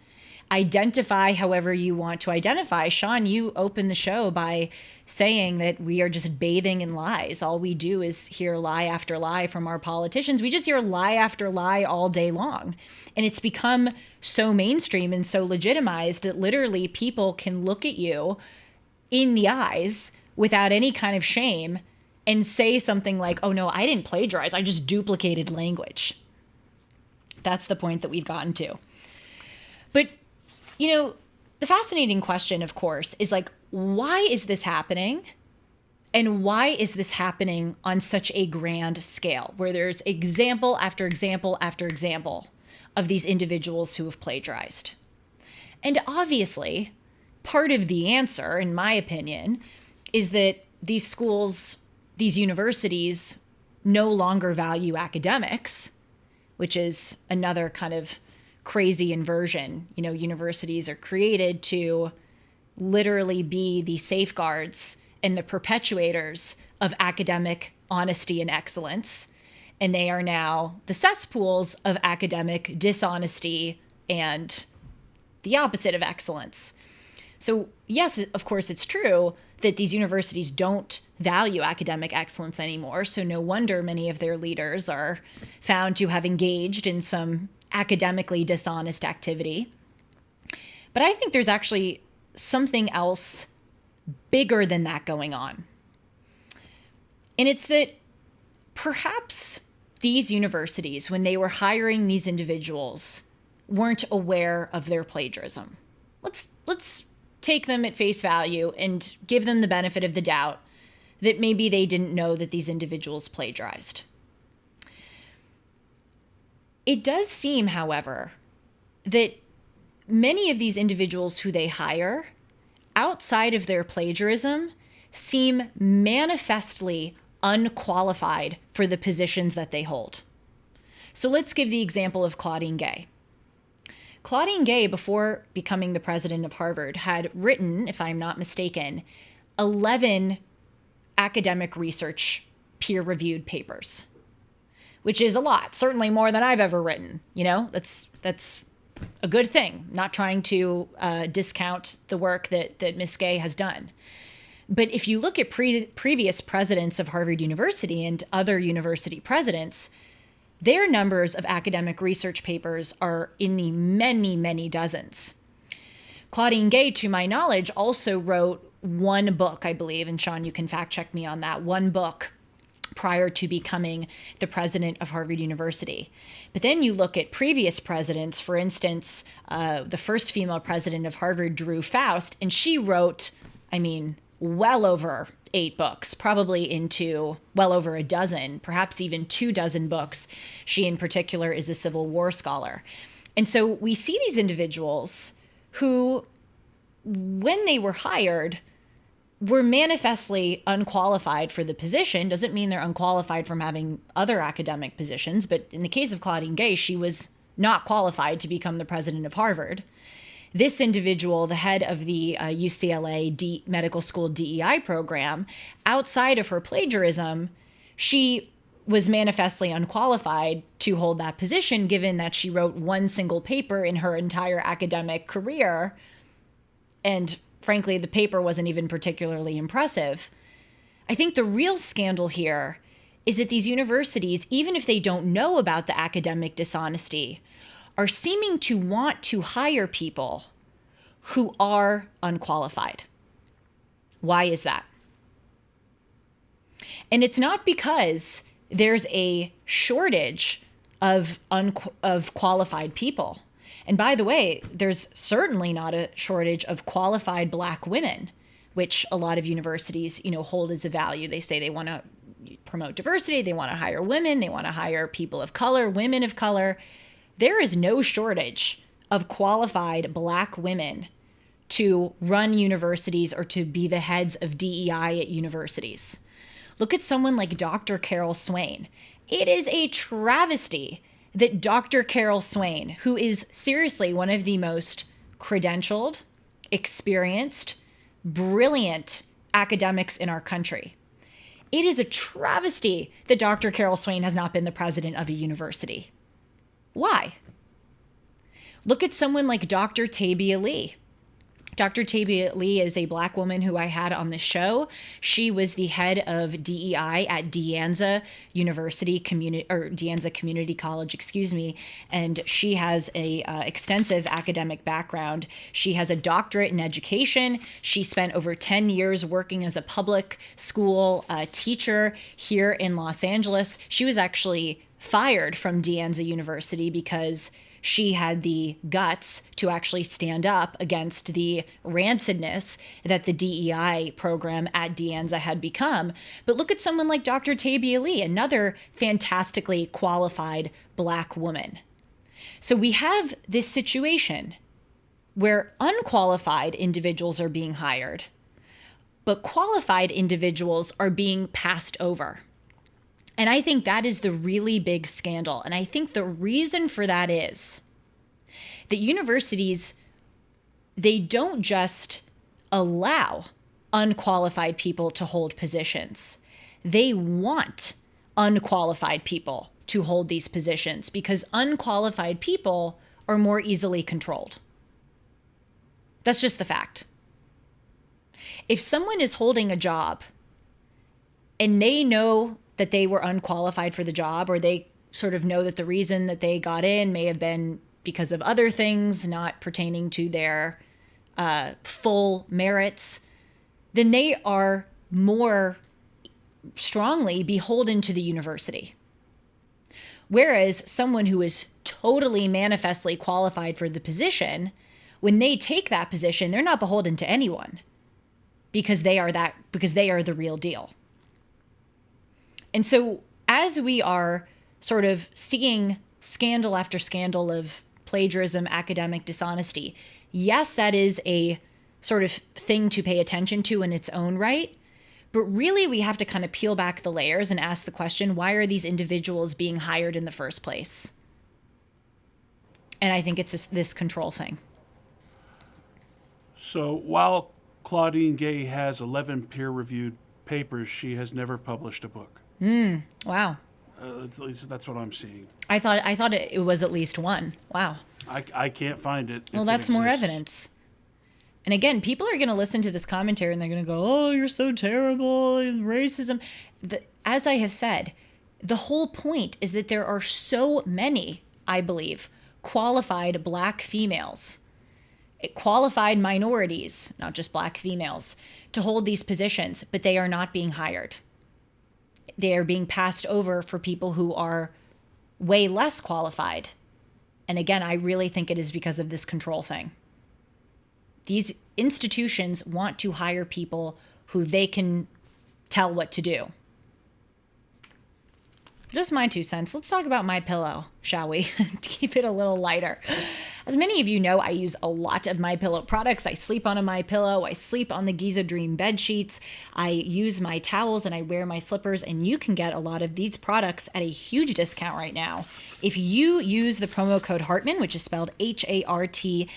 identify however you want to identify. Sean, you opened the show by saying that we are just bathing in lies. All we do is hear lie after lie from our politicians. We just hear lie after lie all day long. And it's become so mainstream and so legitimized that literally people can look at you in the eyes without any kind of shame and say something like, "Oh no, I didn't plagiarize. I just duplicated language." That's the point that we've gotten to. But, you know, the fascinating question, of course, is like, why is this happening? And why is this happening on such a grand scale where there's example after example after example of these individuals who have plagiarized? And obviously, part of the answer, in my opinion, is that these schools, these universities no longer value academics, which is another kind of crazy inversion. You know, universities are created to literally be the safeguards and the perpetuators of academic honesty and excellence. And they are now the cesspools of academic dishonesty and the opposite of excellence. So yes, of course, it's true that these universities don't value academic excellence anymore. So no wonder many of their leaders are found to have engaged in some academically dishonest activity. But I think there's actually something else bigger than that going on. And it's that perhaps these universities, when they were hiring these individuals, weren't aware of their plagiarism. Let's take them at face value and give them the benefit of the doubt that maybe they didn't know that these individuals plagiarized. It does seem, however, that many of these individuals who they hire, outside of their plagiarism, seem manifestly unqualified for the positions that they hold. So let's give the example of Claudine Gay. Claudine Gay, before becoming the president of Harvard, had written, if I'm not mistaken, 11 academic research peer-reviewed papers, which is a lot, certainly more than I've ever written. You know, that's a good thing. Not trying to discount the work that Miss Gay has done. But if you look at previous presidents of Harvard University and other university presidents, their numbers of academic research papers are in the many, many dozens. Claudine Gay, to my knowledge, also wrote one book, I believe, and Sean, you can fact check me on that, one book prior to becoming the president of Harvard University. But then you look at previous presidents, for instance, the first female president of Harvard, Drew Faust, and she wrote, well over 8 books, probably into well over a dozen, perhaps even 24 books. She in particular is a Civil War scholar. And so we see these individuals who, when they were hired, were manifestly unqualified for the position. Doesn't mean they're unqualified from having other academic positions, but in the case of Claudine Gay, she was not qualified to become the president of Harvard. This individual, the head of the UCLA Medical School DEI program, outside of her plagiarism, she was manifestly unqualified to hold that position, given that she wrote one single paper in her entire academic career. And frankly, the paper wasn't even particularly impressive. I think the real scandal here is that these universities, even if they don't know about the academic dishonesty, are seeming to want to hire people who are unqualified. Why is that? And it's not because there's a shortage of qualified people. And by the way, there's certainly not a shortage of qualified Black women, which a lot of universities, hold as a value. They say they want to promote diversity, they want to hire women, they want to hire people of color, women of color. There is no shortage of qualified Black women to run universities or to be the heads of DEI at universities. Look at someone like Dr. Carol Swain. It is a travesty that Dr. Carol Swain, who is seriously one of the most credentialed, experienced, brilliant academics in our country, it is a travesty that Dr. Carol Swain has not been the president of a university. Why? Look at someone like Dr. Tabia Lee. Dr. Tabia Lee is a Black woman who I had on the show. She was the head of DEI at De Anza Community College, and she has a extensive academic background. She has a doctorate in education. She spent over 10 years working as a public school teacher here in Los Angeles. She was actually fired from De Anza University because she had the guts to actually stand up against the rancidness that the DEI program at De Anza had become. But look at someone like Dr. Tabia Lee, another fantastically qualified Black woman. So we have this situation where unqualified individuals are being hired, but qualified individuals are being passed over. And I think that is the really big scandal. And I think the reason for that is that universities, they don't just allow unqualified people to hold positions. They want unqualified people to hold these positions because unqualified people are more easily controlled. That's just the fact. If someone is holding a job and they know that they were unqualified for the job, or they sort of know that the reason that they got in may have been because of other things not pertaining to their full merits, then they are more strongly beholden to the university. Whereas someone who is totally manifestly qualified for the position, when they take that position, they're not beholden to anyone because they are the real deal. And so as we are sort of seeing scandal after scandal of plagiarism, academic dishonesty, yes, that is a sort of thing to pay attention to in its own right. But really, we have to kind of peel back the layers and ask the question, why are these individuals being hired in the first place? And I think it's this control thing. So while Claudine Gay has 11 peer-reviewed papers, she has never published a book. Wow. At least that's what I'm seeing. I thought it was at least one. Wow. I can't find it. Well, that's more evidence. And again, people are going to listen to this commentary and they're going to go, oh, you're so terrible, racism. As I have said, the whole point is that there are so many, I believe, qualified Black females, qualified minorities, not just Black females, to hold these positions, but they are not being hired. They are being passed over for people who are way less qualified. And again, I really think it is because of this control thing. These institutions want to hire people who they can tell what to do. Just my 2 cents. Let's talk about My Pillow, shall we? To keep it a little lighter. As many of you know, I use a lot of My Pillow products. I sleep on a My Pillow. I sleep on the Giza Dream bed sheets. I use my towels and I wear my slippers, and you can get a lot of these products at a huge discount right now. If you use the promo code Hartman, which is spelled Hartman,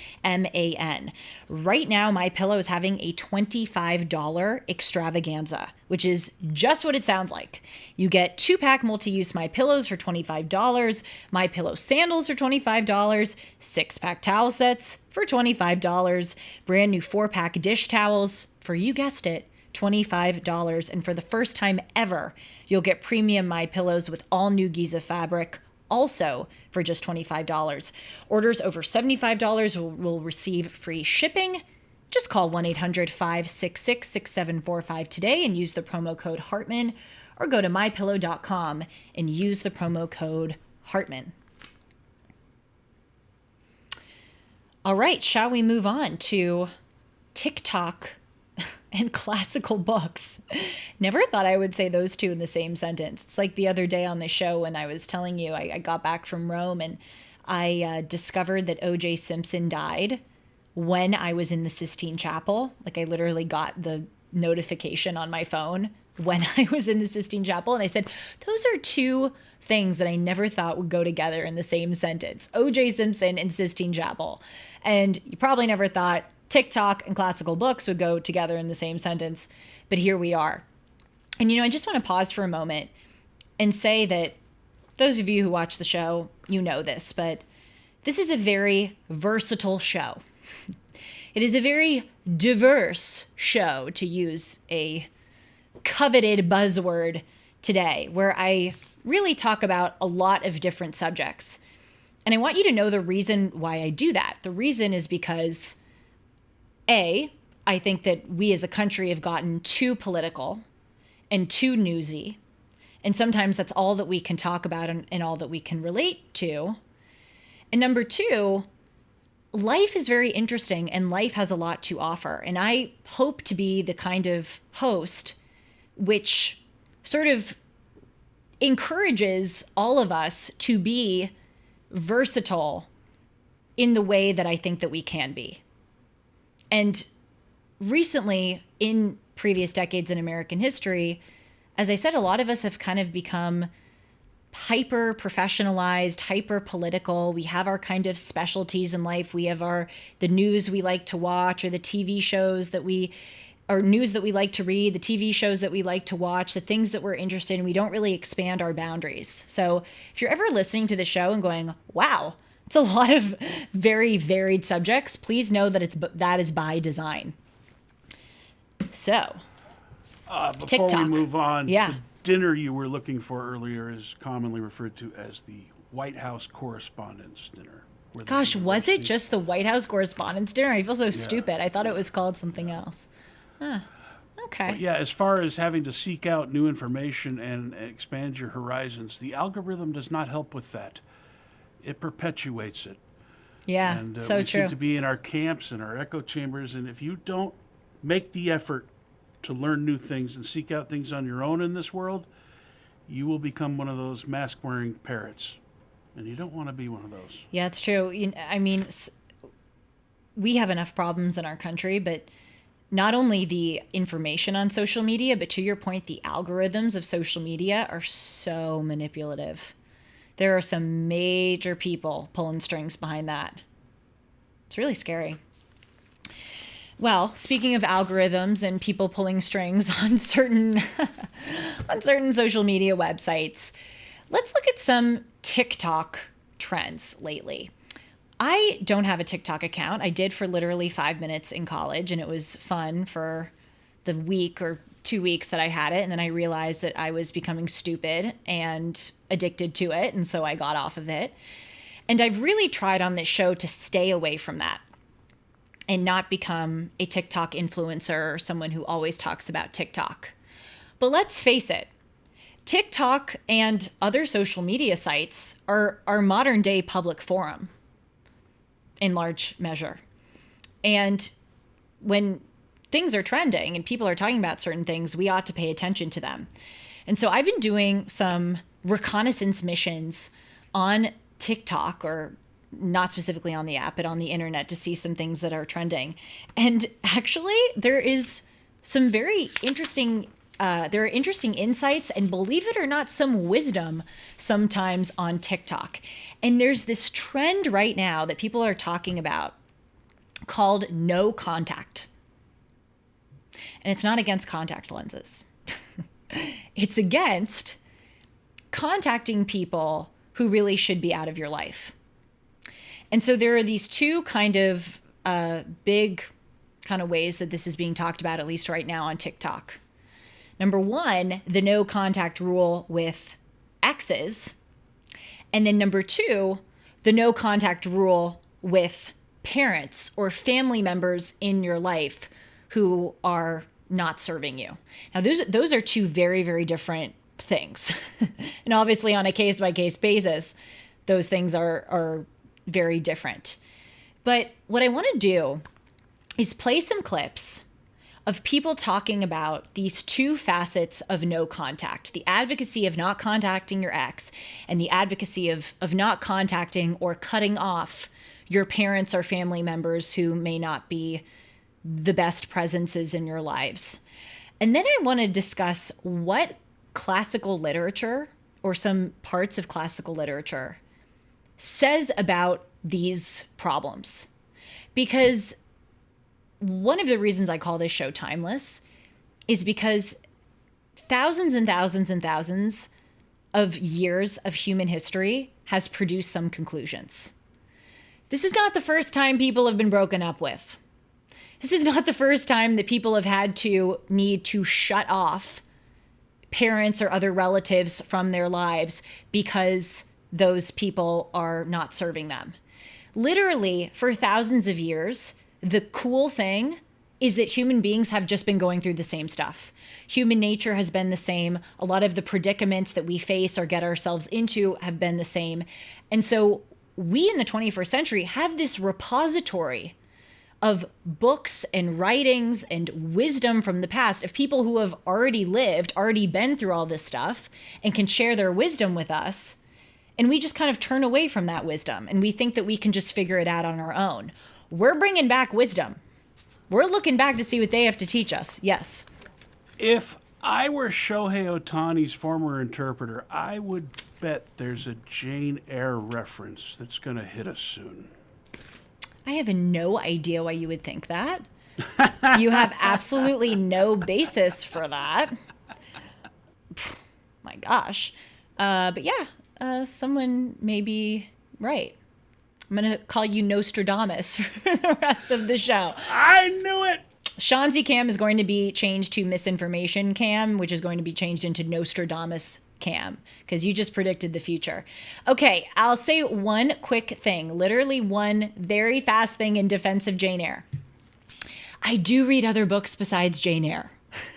right now My Pillow is having a $25 extravaganza, which is just what it sounds like. You get 2-pack multi-use My Pillows for $25, My Pillow sandals for $25, 6-pack towel sets for $25, brand new 4-pack dish towels for, you guessed it, $25. And for the first time ever, you'll get premium My Pillows with all new Giza fabric, also for just $25. Orders over $75 will receive free shipping. Just call 1-800-566-6745 today and use the promo code Hartman, or go to mypillow.com and use the promo code Hartman. All right, shall we move on to TikTok and classical books? Never thought I would say those two in the same sentence. It's like the other day on the show when I was telling you I got back from Rome and I discovered that O.J. Simpson died when I was in the Sistine Chapel. Like, I literally got the notification on my phone when I was in the Sistine Chapel. And I said, those are two things that I never thought would go together in the same sentence. O.J. Simpson and Sistine Chapel. And you probably never thought TikTok and classical books would go together in the same sentence. But here we are. And, I just want to pause for a moment and say that those of you who watch the show, you know this, but this is a very versatile show. It is a very diverse show, to use a coveted buzzword today, where I really talk about a lot of different subjects. And I want you to know the reason why I do that. The reason is because, A, I think that we as a country have gotten too political and too newsy. And sometimes that's all that we can talk about and all that we can relate to. And number two, life is very interesting and life has a lot to offer. And I hope to be the kind of host which sort of encourages all of us to be versatile in the way that I think that we can be. And recently, in previous decades in American history, as I said, a lot of us have kind of become hyper professionalized, hyper political. We have our kind of specialties in life. We have the news we like to watch, or the TV shows or news that we like to read, the TV shows that we like to watch, the things that we're interested in. We don't really expand our boundaries. So if you're ever listening to the show and going, wow, it's a lot of very varied subjects, please know that that is by design. So Before TikTok. we move on, Yeah. the dinner you were looking for earlier is commonly referred to as the White House Correspondents' Dinner. where the Gosh, was it university- just the White House Correspondents' Dinner? I feel so stupid. I thought it was called something else. Huh. Okay. But yeah, as far as having to seek out new information and expand your horizons, the algorithm does not help with that. It perpetuates it. Yeah, And so we true. seem to be in our camps and our echo chambers, and if you don't make the effort to learn new things and seek out things on your own in this world, you will become one of those mask-wearing parrots. And you don't want to be one of those. Yeah, it's true. We have enough problems in our country, but not only the information on social media, but to your point, the algorithms of social media are so manipulative. There are some major people pulling strings behind that. It's really scary. Well, speaking of algorithms and people pulling strings on certain social media websites, let's look at some TikTok trends lately. I don't have a TikTok account. I did for literally 5 minutes in college, and it was fun for the week or 2 weeks that I had it. And then I realized that I was becoming stupid and addicted to it. And so I got off of it. And I've really tried on this show to stay away from that and not become a TikTok influencer or someone who always talks about TikTok. But let's face it, TikTok and other social media sites are modern day public forum in large measure. And when things are trending and people are talking about certain things, we ought to pay attention to them. And so I've been doing some reconnaissance missions on TikTok, or not specifically on the app, but on the internet, to see some things that are trending. And actually, there is some very interesting there are interesting insights and, believe it or not, some wisdom sometimes on TikTok. And there's this trend right now that people are talking about called no contact. And it's not against contact lenses. It's against contacting people who really should be out of your life. And so there are these two kind of big kind of ways that this is being talked about, at least right now on TikTok. Number one, the no contact rule with exes. And then number two, the no contact rule with parents or family members in your life who are not serving you. Now, those are two very, very different things. And obviously on a case-by-case basis, those things are very different. But what I want to do is play some clips of people talking about these two facets of no contact: the advocacy of not contacting your ex, and the advocacy of not contacting or cutting off your parents or family members who may not be the best presences in your lives. And then I want to discuss what classical literature, or some parts of classical literature, says about these problems. Because one of the reasons I call this show timeless is because thousands and thousands and thousands of years of human history has produced some conclusions. This is not the first time people have been broken up with. This is not the first time that people have had to need to shut off parents or other relatives from their lives because those people are not serving them. Literally, for thousands of years, the cool thing is that human beings have just been going through the same stuff. Human nature has been the same. A lot of the predicaments that we face or get ourselves into have been the same. And so we in the 21st century have this repository of books and writings and wisdom from the past of people who have already lived, already been through all this stuff, and can share their wisdom with us. And we just kind of turn away from that wisdom, and we think that we can just figure it out on our own. We're bringing back wisdom. We're looking back to see what they have to teach us. Yes. If I were Shohei Ohtani's former interpreter, I would bet there's a Jane Eyre reference that's going to hit us soon. I have no idea why you would think that. You have absolutely no basis for that. My gosh. But yeah, someone may be right. I'm going to call you Nostradamus for the rest of the show. I knew it! Seansie Cam is going to be changed to Misinformation Cam, which is going to be changed into Nostradamus Cam, because you just predicted the future. Okay, I'll say one quick thing, literally one very fast thing in defense of Jane Eyre. I do read other books besides Jane Eyre.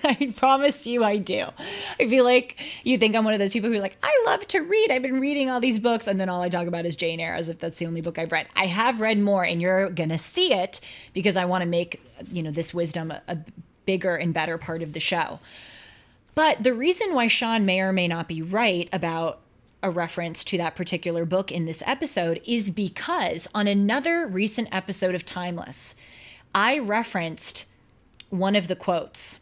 I promise you I do. I feel like you think I'm one of those people who are like, I love to read. I've been reading all these books, and then all I talk about is Jane Eyre, as if that's the only book I've read. I have read more, and you're going to see it because I want to make, this wisdom a bigger and better part of the show. But the reason why Sean may or may not be right about a reference to that particular book in this episode is because on another recent episode of Timeless, I referenced one of the quotes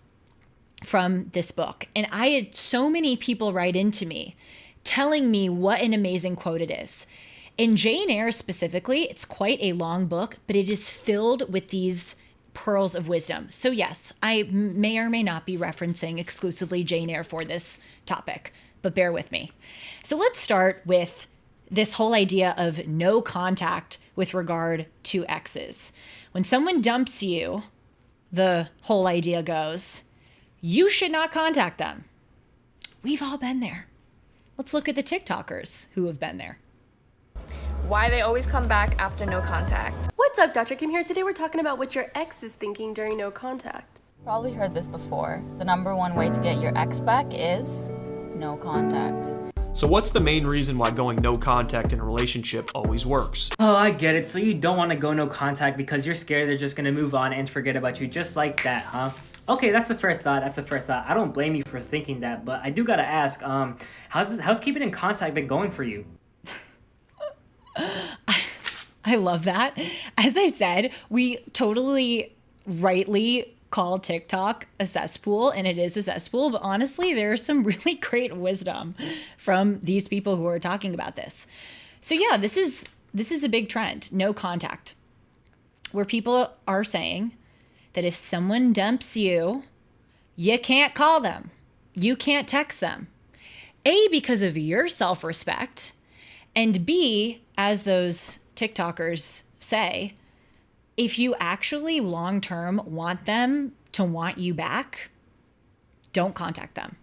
from this book. And I had so many people write into me telling me what an amazing quote it is. In Jane Eyre specifically, it's quite a long book, but it is filled with these pearls of wisdom. So yes, I may or may not be referencing exclusively Jane Eyre for this topic, but bear with me. So let's start with this whole idea of no contact with regard to exes. When someone dumps you, the whole idea goes, you should not contact them. We've all been there. Let's look at the TikTokers who have been there. Why they always come back after no contact. What's up, Dr. Kim here. Today we're talking about what your ex is thinking during no contact. Probably heard this before. The number one way to get your ex back is no contact. So what's the main reason why going no contact in a relationship always works? Oh, I get it. So you don't want to go no contact because you're scared they're just going to move on and forget about you just like that, huh? Okay, that's a fair thought. That's a fair thought. I don't blame you for thinking that, but I do gotta ask, how's keeping in contact been going for you? I love that. As I said, we totally rightly call TikTok a cesspool, and it is a cesspool, but honestly, there's some really great wisdom from these people who are talking about this. So yeah, this is a big trend, no contact, where people are saying that if someone dumps you, you can't call them. You can't text them. A, because of your self-respect, and B, as those TikTokers say, if you actually long-term want them to want you back, don't contact them.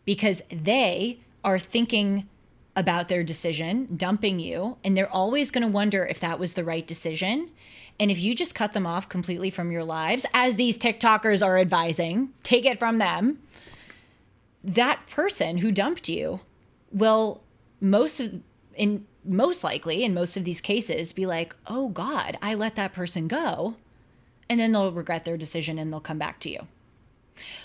Because they are thinking about their decision, dumping you, and they're always going to wonder if that was the right decision. And if you just cut them off completely from your lives, as these TikTokers are advising, take it from them, that person who dumped you will most likely in most of these cases be like, oh God, I let that person go. And then they'll regret their decision and they'll come back to you.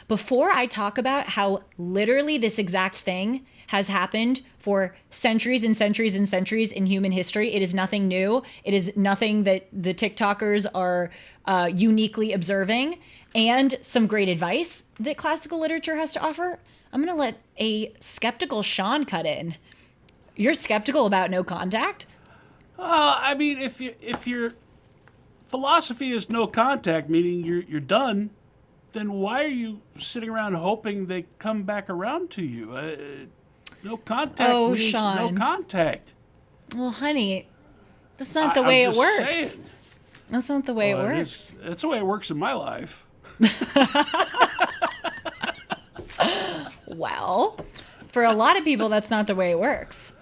Before I talk about how literally this exact thing has happened for centuries and centuries and centuries in human history, it is nothing new. It is nothing that the TikTokers are uniquely observing, and some great advice that classical literature has to offer. I'm going to let a skeptical Sean cut in. You're skeptical about no contact? I mean, if your philosophy is no contact, meaning you're done, then why are you sitting around hoping they come back around to you? No contact means Sean. no contact. Well, honey, that's not the way it works. Saying. That's not the way it works. That's the way it works in my life. Well, for a lot of people, that's not the way it works.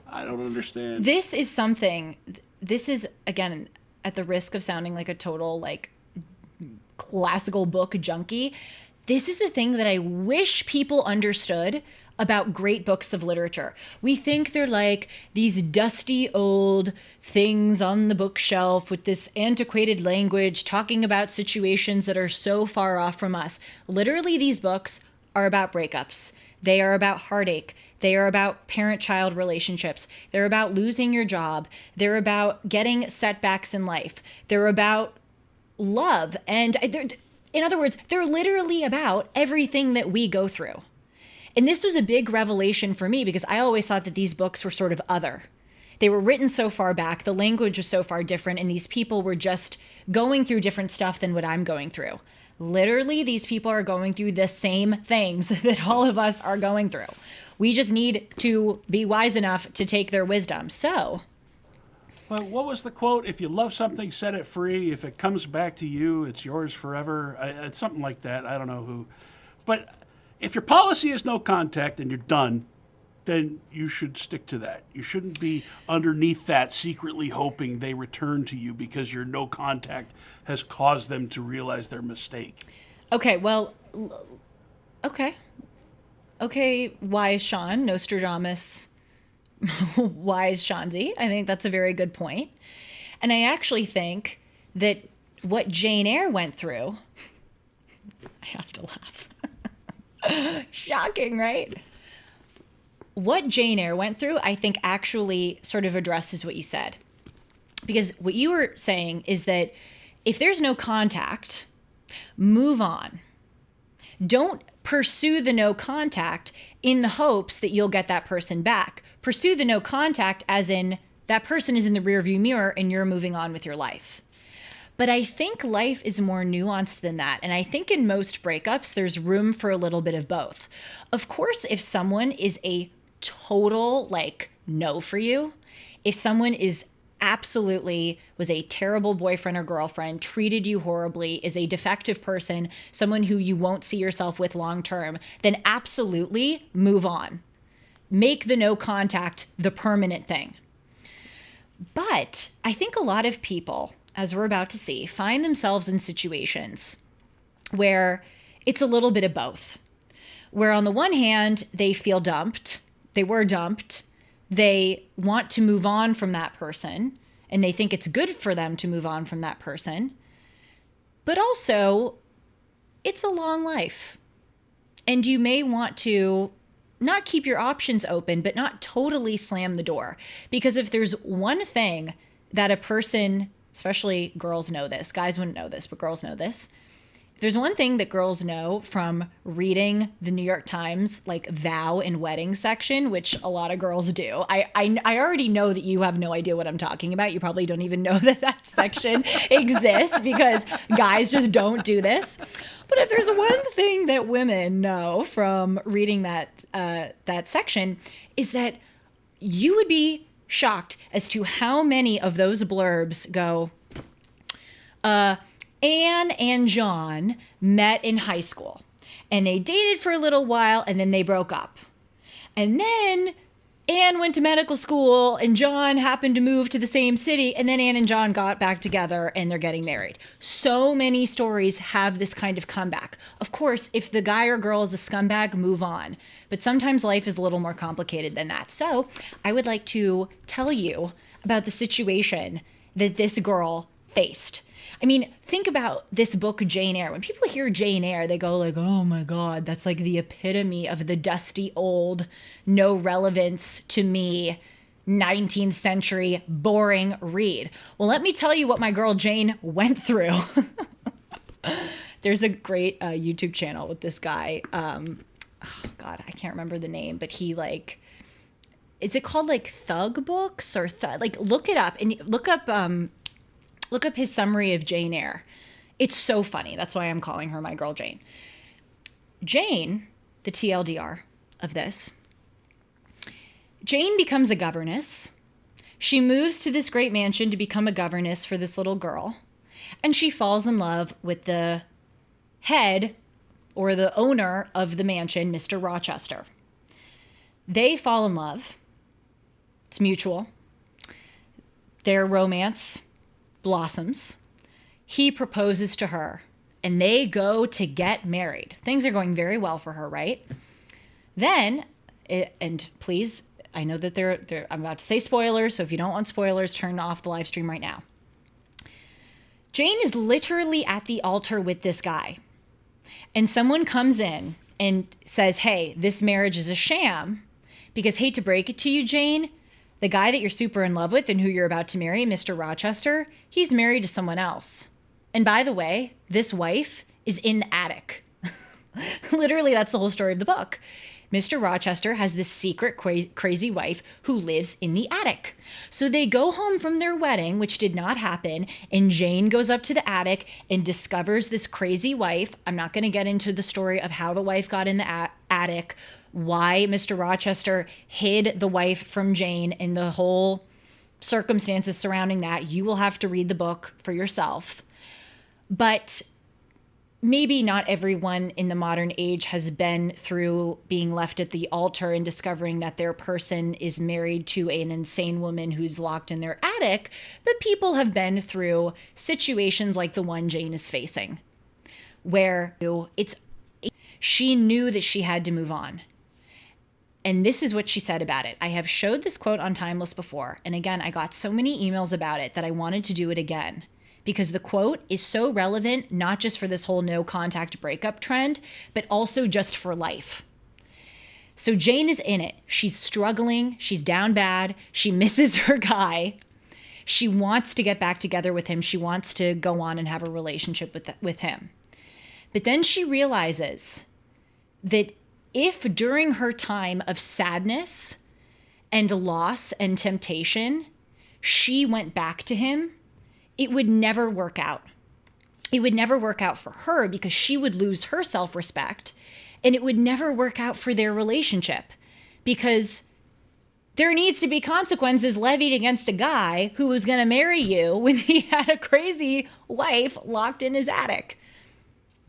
I don't understand. This is, again, at the risk of sounding like a total, classical book junkie, this is the thing that I wish people understood about great books of literature. We think they're like these dusty old things on the bookshelf with this antiquated language talking about situations that are so far off from us. Literally, these books are about breakups. They are about heartache. They are about parent-child relationships. They're about losing your job. They're about getting setbacks in life. They're about love. And in other words, they're literally about everything that we go through. And this was a big revelation for me because I always thought that these books were sort of other. They were written so far back, the language was so far different, and these people were just going through different stuff than what I'm going through. Literally, these people are going through the same things that all of us are going through. We just need to be wise enough to take their wisdom. So, well, what was the quote? If you love something, set it free. If it comes back to you, it's yours forever. It's something like that. I don't know who. But if your policy is no contact and you're done, then you should stick to that. You shouldn't be underneath that secretly hoping they return to you because your no contact has caused them to realize their mistake. Okay, well, okay. Okay, wise Sean, Nostradamus, wise Seansie. I think that's a very good point. And I actually think that what Jane Eyre went through, I have to laugh. Shocking, right? What Jane Eyre went through, I think actually sort of addresses what you said. Because what you were saying is that if there's no contact, move on. Don't pursue the no contact in the hopes that you'll get that person back. Pursue the no contact as in that person is in the rearview mirror and you're moving on with your life. But I think life is more nuanced than that. And I think in most breakups, there's room for a little bit of both. Of course, if someone is a total no for you, if someone is absolutely was a terrible boyfriend or girlfriend, treated you horribly, is a defective person, someone who you won't see yourself with long term, then absolutely move on. Make the no contact the permanent thing. But I think a lot of people, as we're about to see, find themselves in situations where it's a little bit of both. Where on the one hand, they feel dumped, they were dumped, they want to move on from that person, and they think it's good for them to move on from that person. But also, it's a long life. And you may want to not keep your options open, but not totally slam the door. Because if there's one thing that a person, especially girls know this, guys wouldn't know this, but girls know this. If there's one thing that girls know from reading the New York Times, like vow and wedding section, which a lot of girls do. I already know that you have no idea what I'm talking about. You probably don't even know that section exists because guys just don't do this. But if there's one thing that women know from reading that section is that you would be shocked as to how many of those blurbs go, Anne and John met in high school and they dated for a little while and then they broke up. And then Anne went to medical school and John happened to move to the same city, and then Anne and John got back together and they're getting married. So many stories have this kind of comeback. Of course, if the guy or girl is a scumbag, move on. But sometimes life is a little more complicated than that. So I would like to tell you about the situation that this girl faced. I mean, think about this book, Jane Eyre. When people hear Jane Eyre, they go like, oh my God, that's like the epitome of the dusty old, no relevance to me, 19th century, boring read. Well, let me tell you what my girl Jane went through. There's a great YouTube channel with this guy. Oh God, I can't remember the name, but he like, is it called like Thug Books or like look it up and look up his summary of Jane Eyre. It's so funny. That's why I'm calling her my girl Jane. Jane, the TLDR of this, Jane becomes a governess. She moves to this great mansion to become a governess for this little girl. And she falls in love with the head or the owner of the mansion, Mr. Rochester. They fall in love. It's mutual. Their romance blossoms. He proposes to her and they go to get married. Things are going very well for her, right? Then, and please, I know that I'm about to say spoilers, so if you don't want spoilers, turn off the live stream right now. Jane is literally at the altar with this guy. And someone comes in and says, hey, this marriage is a sham because, hate to break it to you, Jane, the guy that you're super in love with and who you're about to marry, Mr. Rochester, he's married to someone else. And by the way, this wife is in the attic. Literally, that's the whole story of the book. Mr. Rochester has this secret crazy wife who lives in the attic. So they go home from their wedding, which did not happen, and Jane goes up to the attic and discovers this crazy wife. I'm not going to get into the story of how the wife got in the attic, why Mr. Rochester hid the wife from Jane, and the whole circumstances surrounding that. You will have to read the book for yourself. But maybe not everyone in the modern age has been through being left at the altar and discovering that their person is married to an insane woman who's locked in their attic, but people have been through situations like the one Jane is facing, where she knew that she had to move on. And this is what she said about it. I have showed this quote on Timeless before, and again, I got so many emails about it that I wanted to do it again, because the quote is so relevant, not just for this whole no contact breakup trend, but also just for life. So Jane is in it. She's struggling. She's down bad. She misses her guy. She wants to get back together with him. She wants to go on and have a relationship with him. But then she realizes that if during her time of sadness and loss and temptation, she went back to him, it would never work out. It would never work out for her because she would lose her self-respect, and it would never work out for their relationship because there needs to be consequences levied against a guy who was going to marry you when he had a crazy wife locked in his attic.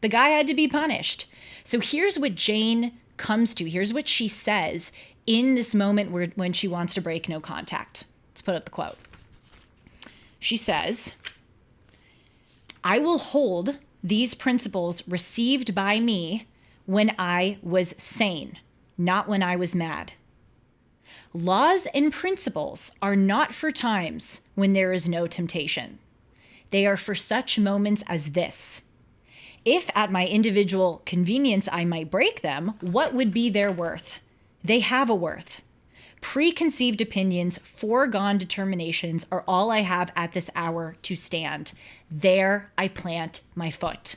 The guy had to be punished. So here's what Jane comes to. Here's what she says in this moment when she wants to break no contact. Let's put up the quote. She says, I will hold these principles received by me when I was sane, not when I was mad. Laws and principles are not for times when there is no temptation. They are for such moments as this. If at my individual convenience I might break them, what would be their worth? They have a worth. Preconceived opinions, foregone determinations are all I have at this hour to stand. There I plant my foot.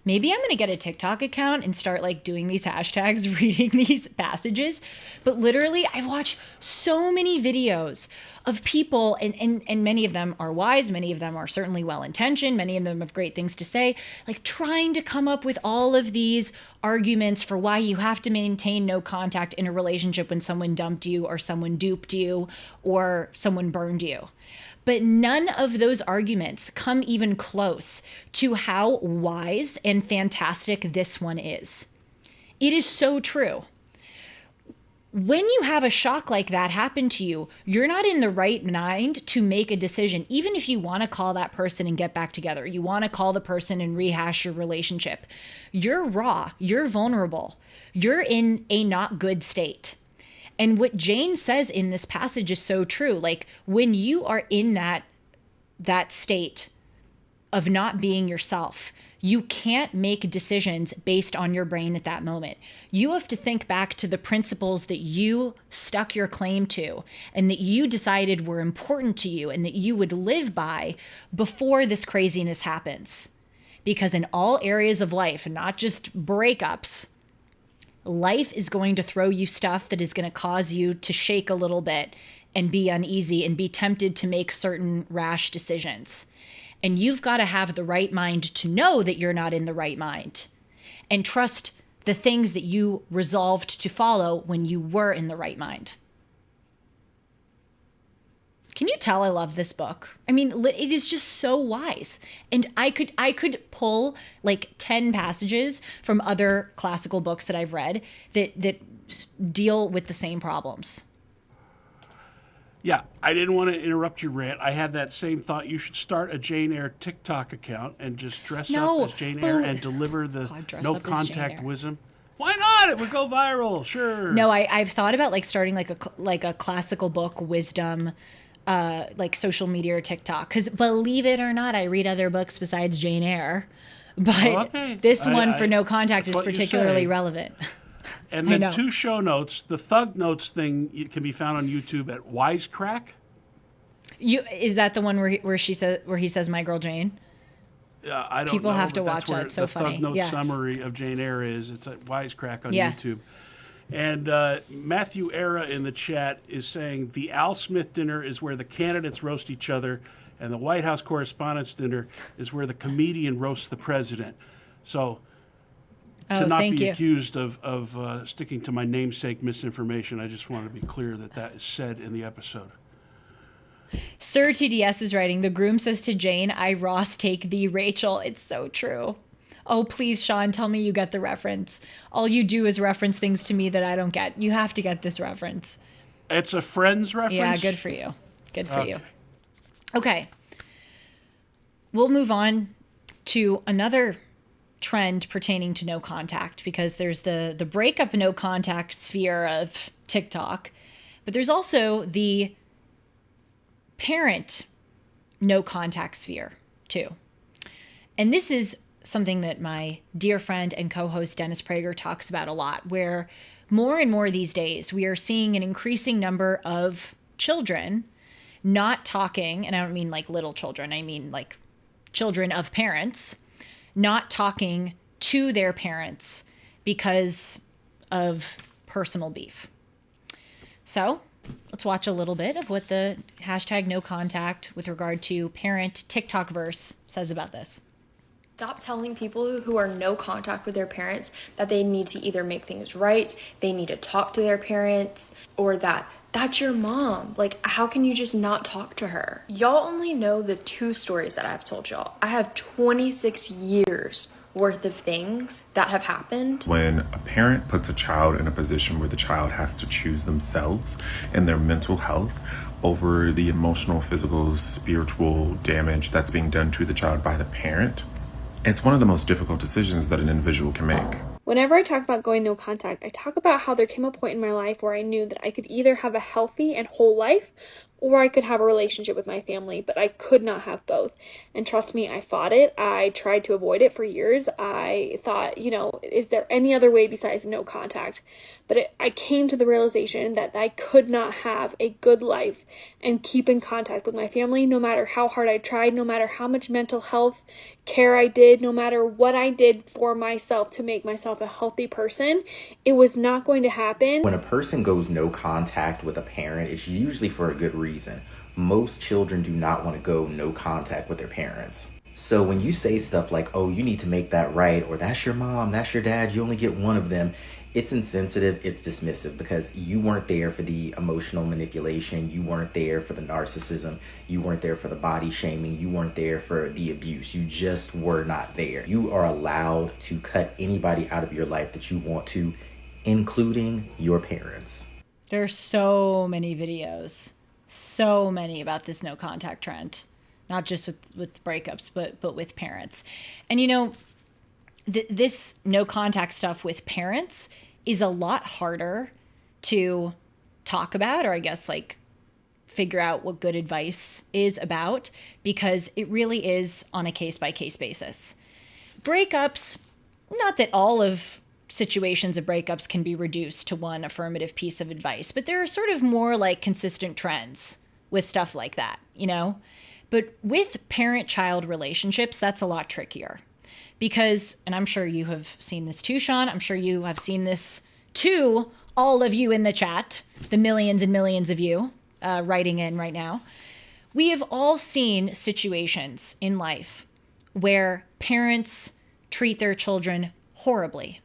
Maybe I'm going to get a TikTok account and start like doing these hashtags, reading these passages. But literally, I've watched so many videos of people, and many of them are wise, many of them are certainly well-intentioned, many of them have great things to say, like trying to come up with all of these arguments for why you have to maintain no contact in a relationship when someone dumped you or someone duped you or someone burned you. But none of those arguments come even close to how wise and fantastic this one is. It is so true. When you have a shock like that happen to you, you're not in the right mind to make a decision, even if you want to call that person and get back together. You want to call the person and rehash your relationship. You're raw. You're vulnerable. You're in a not good state. And what Jane says in this passage is so true. Like when you are in that state of not being yourself, you can't make decisions based on your brain at that moment. You have to think back to the principles that you stuck your claim to and that you decided were important to you and that you would live by before this craziness happens. Because in all areas of life, and not just breakups, life is going to throw you stuff that is going to cause you to shake a little bit and be uneasy and be tempted to make certain rash decisions. And you've got to have the right mind to know that you're not in the right mind and trust the things that you resolved to follow when you were in the right mind. Can you tell I love this book? I mean, it is just so wise. And I could pull like 10 passages from other classical books that I've read that deal with the same problems. Yeah, I didn't want to interrupt your rant. I had that same thought. You should start a Jane Eyre TikTok account and just dress up as Jane Eyre and deliver the no contact wisdom. Why not? It would go viral. Sure. No, I've thought about like starting like a classical book wisdom, like social media or TikTok. Because believe it or not, I read other books besides Jane Eyre, but this one for no contact is particularly relevant. And then 2 show notes. The Thug Notes thing can be found on YouTube at Wisecrack. Is that the one where he says "My Girl Jane"? I don't know. People have to watch that. It's so funny. The Thug Notes summary of Jane Eyre is. It's at Wisecrack on YouTube. And Matthew Era in the chat is saying the Al Smith dinner is where the candidates roast each other, and the White House Correspondents' Dinner is where the comedian roasts the president. So to not be accused of sticking to my namesake misinformation, I just want to be clear that is said in the episode. Sir TDS is writing, the groom says to Jane, I Ross take thee, Rachel. It's so true. Oh, please, Sean, tell me you get the reference. All you do is reference things to me that I don't get. You have to get this reference. It's a Friends reference? Yeah, good for you. Good for you. Okay. We'll move on to another trend pertaining to no contact, because there's the breakup no contact sphere of TikTok, but there's also the parent no contact sphere too. And this is something that my dear friend and co-host Dennis Prager talks about a lot, where more and more these days we are seeing an increasing number of children not talking, and I don't mean like little children, I mean like children of parents not talking to their parents because of personal beef. So let's watch a little bit of what the hashtag no contact with regard to parent TikTok verse says about this. Stop telling people who are no contact with their parents that they need to either make things right, they need to talk to their parents, or that's your mom. Like, how can you just not talk to her? Y'all only know the 2 stories that I've told y'all. I have 26 years worth of things that have happened. When a parent puts a child in a position where the child has to choose themselves and their mental health over the emotional, physical, spiritual damage that's being done to the child by the parent, it's one of the most difficult decisions that an individual can make. Whenever I talk about going no contact, I talk about how there came a point in my life where I knew that I could either have a healthy and whole life or I could have a relationship with my family, but I could not have both. And trust me, I fought it. I tried to avoid it for years. I thought, is there any other way besides no contact? But I came to the realization that I could not have a good life and keep in contact with my family, no matter how hard I tried, no matter how much mental health care I did, no matter what I did for myself to make myself a healthy person. It was not going to happen. When a person goes no contact with a parent, it's usually for a good reason. Most children do not want to go no contact with their parents. So when you say stuff like, oh, you need to make that right, or that's your mom, that's your dad, you only get one of them, it's insensitive, it's dismissive, because you weren't there for the emotional manipulation, you weren't there for the narcissism, you weren't there for the body shaming, you weren't there for the abuse, you just were not there. You are allowed to cut anybody out of your life that you want to, including your parents. There are so many videos, so many about this no contact trend, not just with breakups, but with parents. And this no contact stuff with parents is a lot harder to talk about, or I guess figure out what good advice is about, because it really is on a case-by-case basis. Breakups, not that all of situations of breakups can be reduced to one affirmative piece of advice, but there are sort of more consistent trends with stuff like that, But with parent-child relationships, that's a lot trickier. Because, and I'm sure you have seen this too, Sean, I'm sure you have seen this too, all of you in the chat, the millions and millions of you writing in right now. We have all seen situations in life where parents treat their children horribly.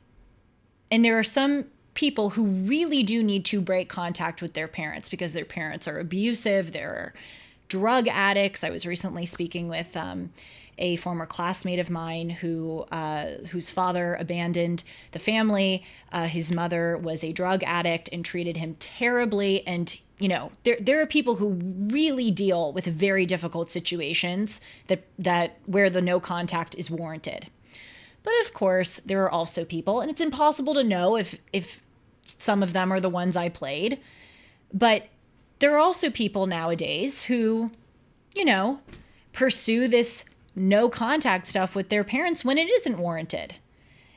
And there are some people who really do need to break contact with their parents because their parents are abusive, they're drug addicts. I was recently speaking with a former classmate of mine whose father abandoned the family. His mother was a drug addict and treated him terribly. And there are people who really deal with very difficult situations that where the no contact is warranted. But of course, there are also people, and it's impossible to know if some of them are the ones I played, but there are also people nowadays who, pursue this no contact stuff with their parents when it isn't warranted.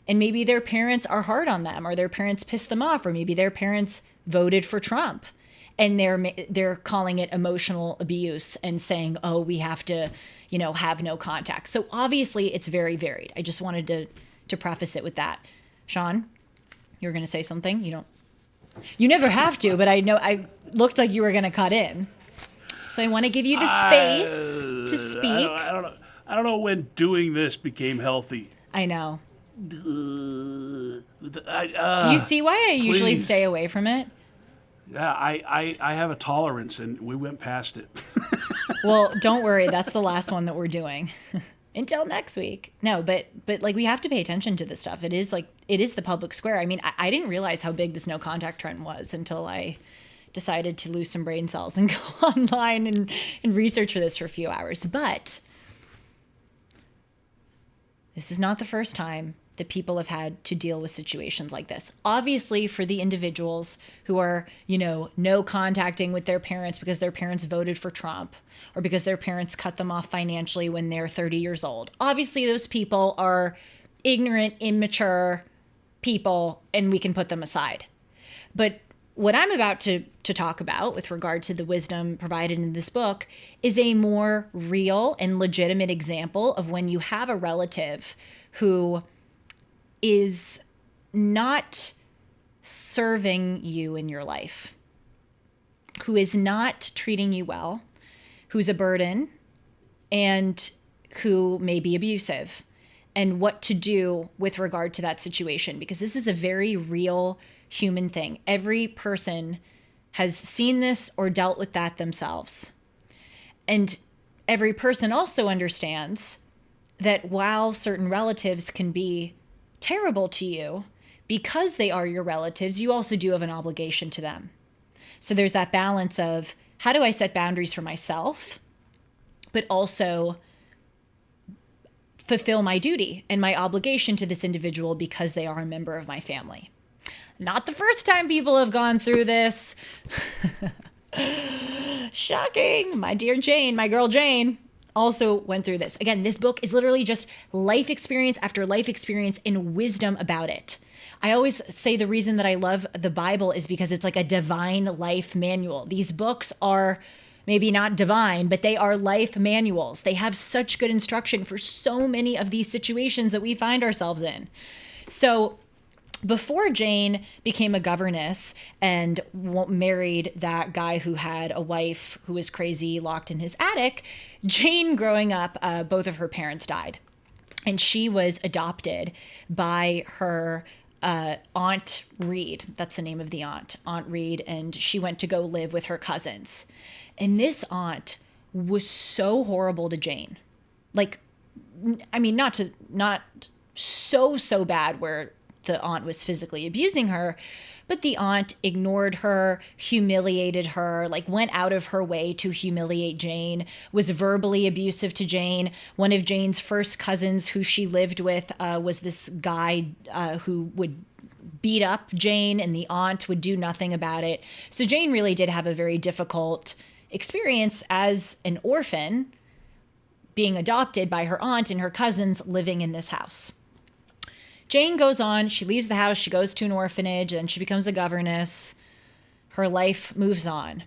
And maybe their parents are hard on them, or their parents piss them off, or maybe their parents voted for Trump and they're calling it emotional abuse and saying, oh, we have to, have no contact. So obviously it's very varied. I just wanted to preface it with that. Sean, you were going to say something? You never have to, but I know I looked like you were going to cut in. So I want to give you the space to speak. I don't know when doing this became healthy. I know. Do you see why I usually stay away from it? Yeah, I have a tolerance, and we went past it. Well, don't worry. That's the last one that we're doing. Until next week. No, but we have to pay attention to this stuff. It is the public square. I mean, I didn't realize how big this no contact trend was until I decided to lose some brain cells and go online and research for this for a few hours. But this is not the first time that people have had to deal with situations like this. Obviously, for the individuals who are, no contacting with their parents because their parents voted for Trump or because their parents cut them off financially when they're 30 years old. Obviously, those people are ignorant, immature people, and we can put them aside. But what I'm about to talk about with regard to the wisdom provided in this book is a more real and legitimate example of when you have a relative who is not serving you in your life, who is not treating you well, who's a burden, and who may be abusive, and what to do with regard to that situation, because this is a very real human thing. Every person has seen this or dealt with that themselves. And every person also understands that while certain relatives can be terrible to you, because they are your relatives, you also do have an obligation to them. So there's that balance of how do I set boundaries for myself, but also fulfill my duty and my obligation to this individual because they are a member of my family. Not the first time people have gone through this. Shocking. My dear Jane, my girl Jane, also went through this. Again, this book is literally just life experience after life experience and wisdom about it. I always say the reason that I love the Bible is because it's like a divine life manual. These books are maybe not divine, but they are life manuals. They have such good instruction for so many of these situations that we find ourselves in. So before Jane became a governess and married that guy who had a wife who was crazy, locked in his attic, Jane, growing up, both of her parents died. And she was adopted by her Aunt Reed. That's the name of the aunt, Aunt Reed. And she went to go live with her cousins. And this aunt was so horrible to Jane. Like, I mean, not so bad where the aunt was physically abusing her, but the aunt ignored her, humiliated her, like went out of her way to humiliate Jane, was verbally abusive to Jane. One of Jane's first cousins who she lived with was this guy who would beat up Jane, and the aunt would do nothing about it. So Jane really did have a very difficult experience as an orphan, being adopted by her aunt and her cousins living in this house. Jane goes on, she leaves the house, she goes to an orphanage, and she becomes a governess. Her life moves on.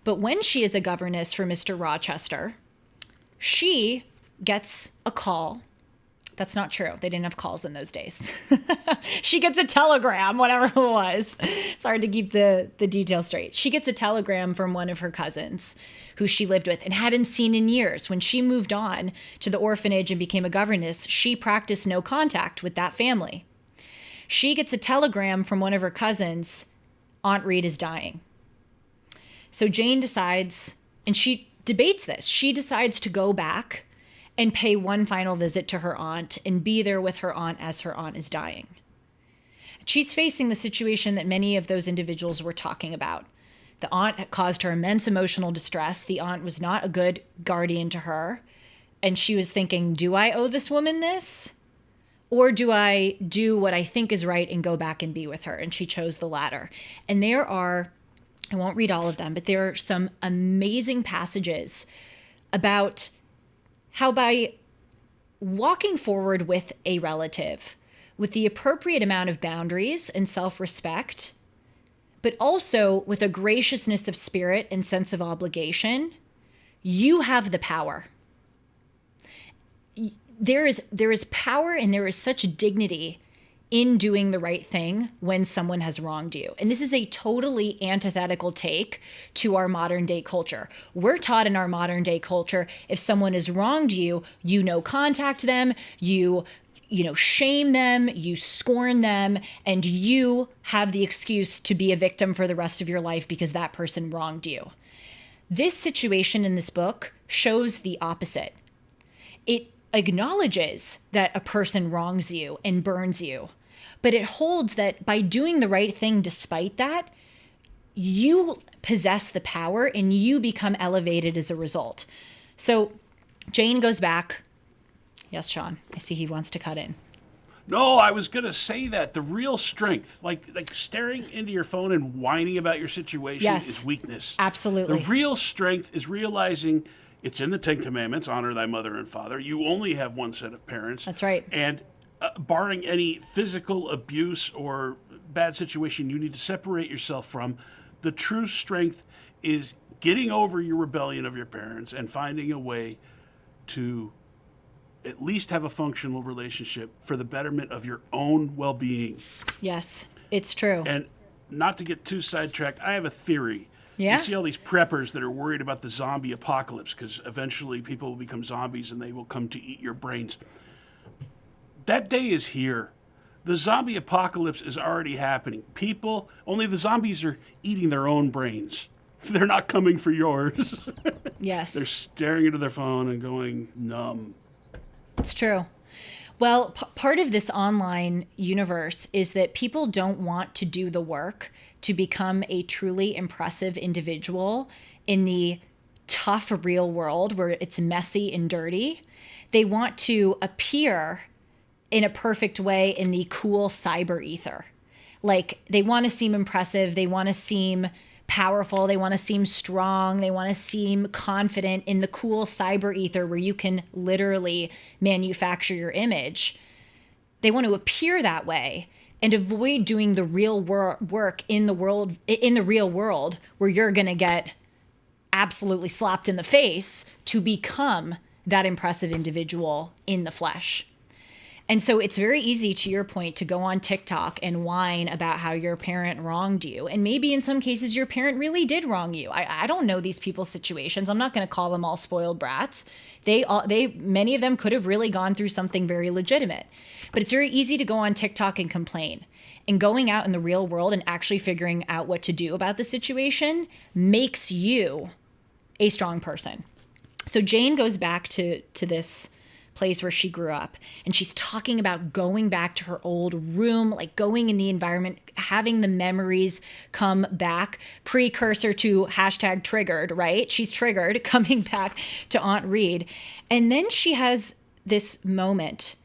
But when she is a governess for Mr. Rochester, she gets a call. That's not true. They didn't have calls in those days. She gets a telegram, whatever it was. It's hard to keep the details straight. She gets a telegram from one of her cousins who she lived with and hadn't seen in years. When she moved on to the orphanage and became a governess, she practiced no contact with that family. She gets a telegram from one of her cousins, Aunt Reed is dying. So Jane decides, and she debates this, she decides to go back and pay one final visit to her aunt and be there with her aunt as her aunt is dying. She's facing the situation that many of those individuals were talking about. The aunt caused her immense emotional distress. The aunt was not a good guardian to her. And she was thinking, do I owe this woman this? Or do I do what I think is right and go back and be with her? And she chose the latter. And there are, I won't read all of them, but there are some amazing passages about how by walking forward with a relative with the appropriate amount of boundaries and self-respect, but also with a graciousness of spirit and sense of obligation, you have the power. There is power and there is such dignity in doing the right thing when someone has wronged you. And this is a totally antithetical take to our modern day culture. We're taught in our modern day culture, if someone has wronged you, you no contact them, you shame them, you scorn them, and you have the excuse to be a victim for the rest of your life because that person wronged you. This situation in this book shows the opposite. It acknowledges that a person wrongs you and burns you, but it holds that by doing the right thing despite that, you possess the power and you become elevated as a result. So Jane goes back. Yes, Sean, I see he wants to cut in. No, I was going to say that the real strength, like staring into your phone and whining about your situation, is weakness. Absolutely. The real strength is realizing it's in the Ten Commandments, honor thy mother and father. You only have one set of parents. That's right. And barring any physical abuse or bad situation you need to separate yourself from, the true strength is getting over your rebellion of your parents and finding a way to at least have a functional relationship for the betterment of your own well-being. Yes, it's true. And not to get too sidetracked, I have a theory. Yeah? You see all these preppers that are worried about the zombie apocalypse because eventually people will become zombies and they will come to eat your brains. That day is here. The zombie apocalypse is already happening. Only the zombies are eating their own brains. They're not coming for yours. Yes. They're staring into their phone and going numb. It's true. Well, part of this online universe is that people don't want to do the work to become a truly impressive individual in the tough real world where it's messy and dirty. They want to appear in a perfect way in the cool cyber ether. Like, they want to seem impressive. They want to seem powerful. They want to seem strong. They want to seem confident in the cool cyber ether where you can literally manufacture your image. They want to appear that way and avoid doing the real work in the real world where you're going to get absolutely slapped in the face to become that impressive individual in the flesh. And so it's very easy, to your point, to go on TikTok and whine about how your parent wronged you. And maybe in some cases your parent really did wrong you. I don't know these people's situations. I'm not going to call them all spoiled brats. Many of them could have really gone through something very legitimate. But it's very easy to go on TikTok and complain. And going out in the real world and actually figuring out what to do about the situation makes you a strong person. So Jane goes back to this place where she grew up, and she's talking about going back to her old room, like going in the environment, having the memories come back, precursor to #triggered, right? She's triggered, coming back to Aunt Reed. And then she has this moment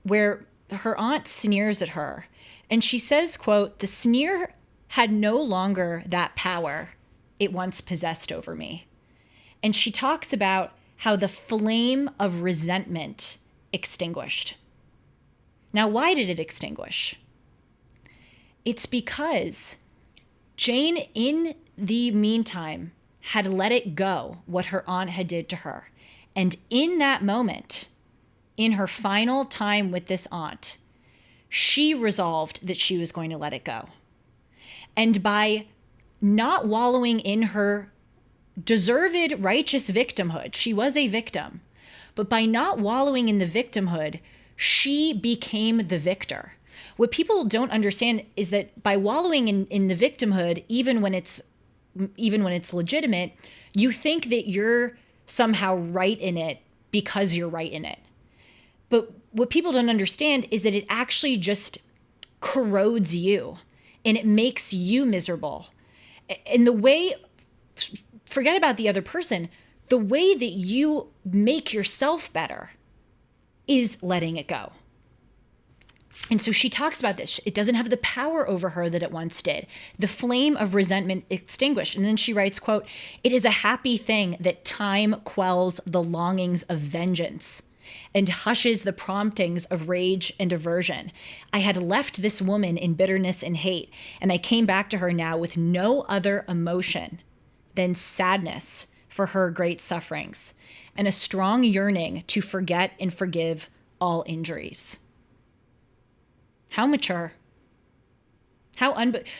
where her aunt sneers at her, and she says, quote, "The sneer had no longer that power it once possessed over me." And she talks about how the flame of resentment extinguished. Now, why did it extinguish? It's because Jane, in the meantime, had let it go what her aunt had did to her. And in that moment, in her final time with this aunt, she resolved that she was going to let it go. And by not wallowing in her deserved righteous victimhood, she was a victim, but by not wallowing in the victimhood, she became the victor. What people don't understand is that by wallowing in the victimhood, even when it's legitimate, you think that you're somehow right in it because you're right in it. But what people don't understand is that it actually just corrodes you and it makes you miserable. And the way, forget about the other person, the way that you make yourself better is letting it go. And so she talks about this. It doesn't have the power over her that it once did. The flame of resentment extinguished. And then she writes, quote, "It is a happy thing that time quells the longings of vengeance and hushes the promptings of rage and aversion. I had left this woman in bitterness and hate, and I came back to her now with no other emotion than sadness for her great sufferings and a strong yearning to forget and forgive all injuries." How mature.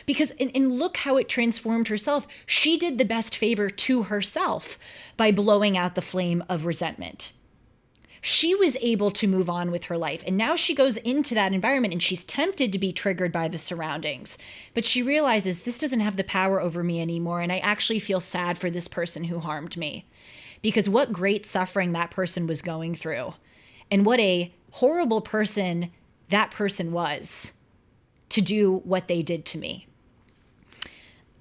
Because and look how it transformed herself. She did the best favor to herself by blowing out the flame of resentment. She was able to move on with her life. And now she goes into that environment and she's tempted to be triggered by the surroundings. But she realizes this doesn't have the power over me anymore. And I actually feel sad for this person who harmed me. Because what great suffering that person was going through. And what a horrible person that person was to do what they did to me.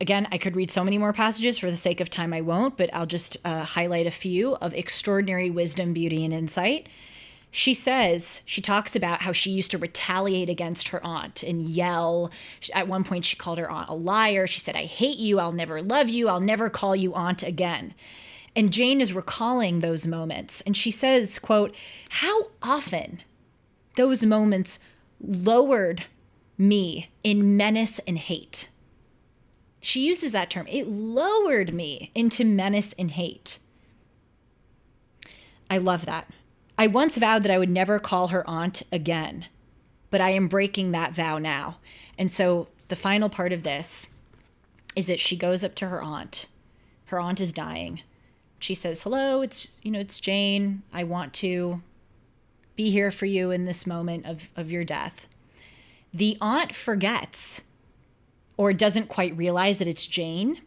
Again, I could read so many more passages. For the sake of time, I won't, but I'll just highlight a few of extraordinary wisdom, beauty, and insight. She talks about how she used to retaliate against her aunt and yell. At one point, she called her aunt a liar. She said, "I hate you. I'll never love you. I'll never call you aunt again." And Jane is recalling those moments. And she says, quote, "How often those moments lowered me in menace and hate." She uses that term. It lowered me into menace and hate. I love that. I once vowed that I would never call her aunt again, but I am breaking that vow now. And so the final part of this is that she goes up to her aunt. Her aunt is dying. She says, "Hello, it's Jane. I want to be here for you in this moment of your death." The aunt forgets or doesn't quite realize that it's Jane.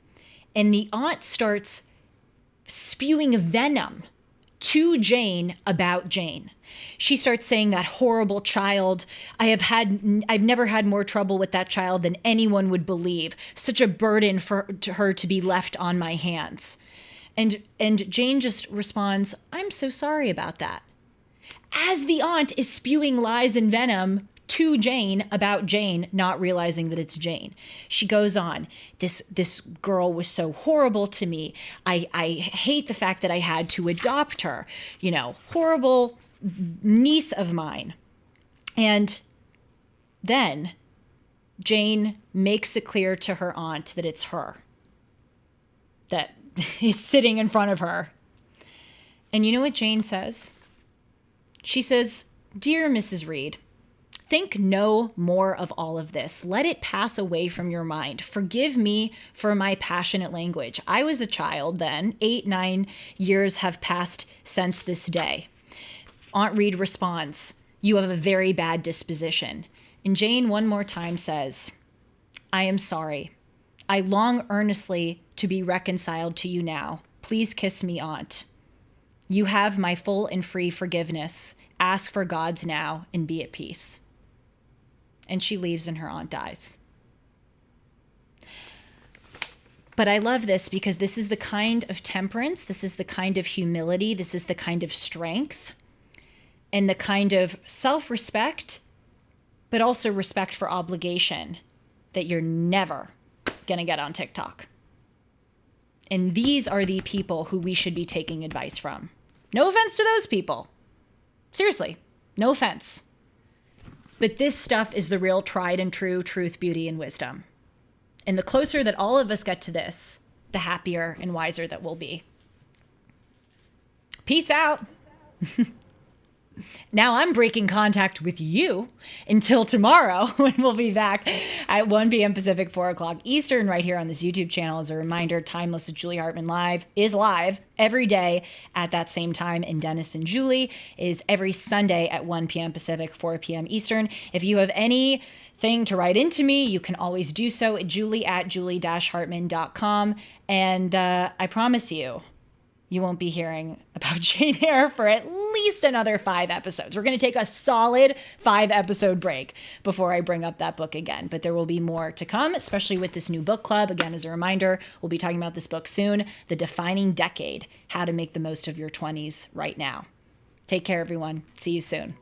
And the aunt starts spewing venom to Jane about Jane. She starts saying, "That horrible child. I've never had more trouble with that child than anyone would believe. Such a burden to her to be left on my hands." And Jane just responds, "I'm so sorry about that." As the aunt is spewing lies and venom to Jane about Jane, not realizing that it's Jane. She goes on, this girl was so horrible to me. I hate the fact that I had to adopt her, horrible niece of mine. And then Jane makes it clear to her aunt that it's her, that is sitting in front of her. And you know what Jane says? She says, "Dear Mrs. Reed, think no more of all of this. Let it pass away from your mind. Forgive me for my passionate language. I was a child then. 8-9 years have passed since this day." Aunt Reed responds, "You have a very bad disposition." And Jane one more time says, "I am sorry. I long earnestly to be reconciled to you now. Please kiss me, Aunt. You have my full and free forgiveness. Ask for God's now and be at peace." And she leaves and her aunt dies. But I love this because this is the kind of temperance, this is the kind of humility, this is the kind of strength, and the kind of self-respect, but also respect for obligation that you're never going to get on TikTok. And these are the people who we should be taking advice from. No offense to those people. Seriously, no offense. But this stuff is the real tried and true truth, beauty, and wisdom. And the closer that all of us get to this, the happier and wiser that we'll be. Peace out. Now I'm breaking contact with you until tomorrow, when we'll be back at 1 p.m. Pacific, 4 o'clock Eastern, right here on this YouTube channel. As a reminder, Timeless with Julie Hartman Live is live every day at that same time. And Dennis and Julie is every Sunday at 1 p.m. Pacific, 4 p.m. Eastern. If you have anything to write into me, you can always do so at julie@julie-hartman.com. And I promise you won't be hearing about Jane Eyre for at least another 5 episodes. We're going to take a solid 5-episode break before I bring up that book again. But there will be more to come, especially with this new book club. Again, as a reminder, we'll be talking about this book soon, The Defining Decade, How to Make the Most of Your 20s Right Now. Take care, everyone. See you soon.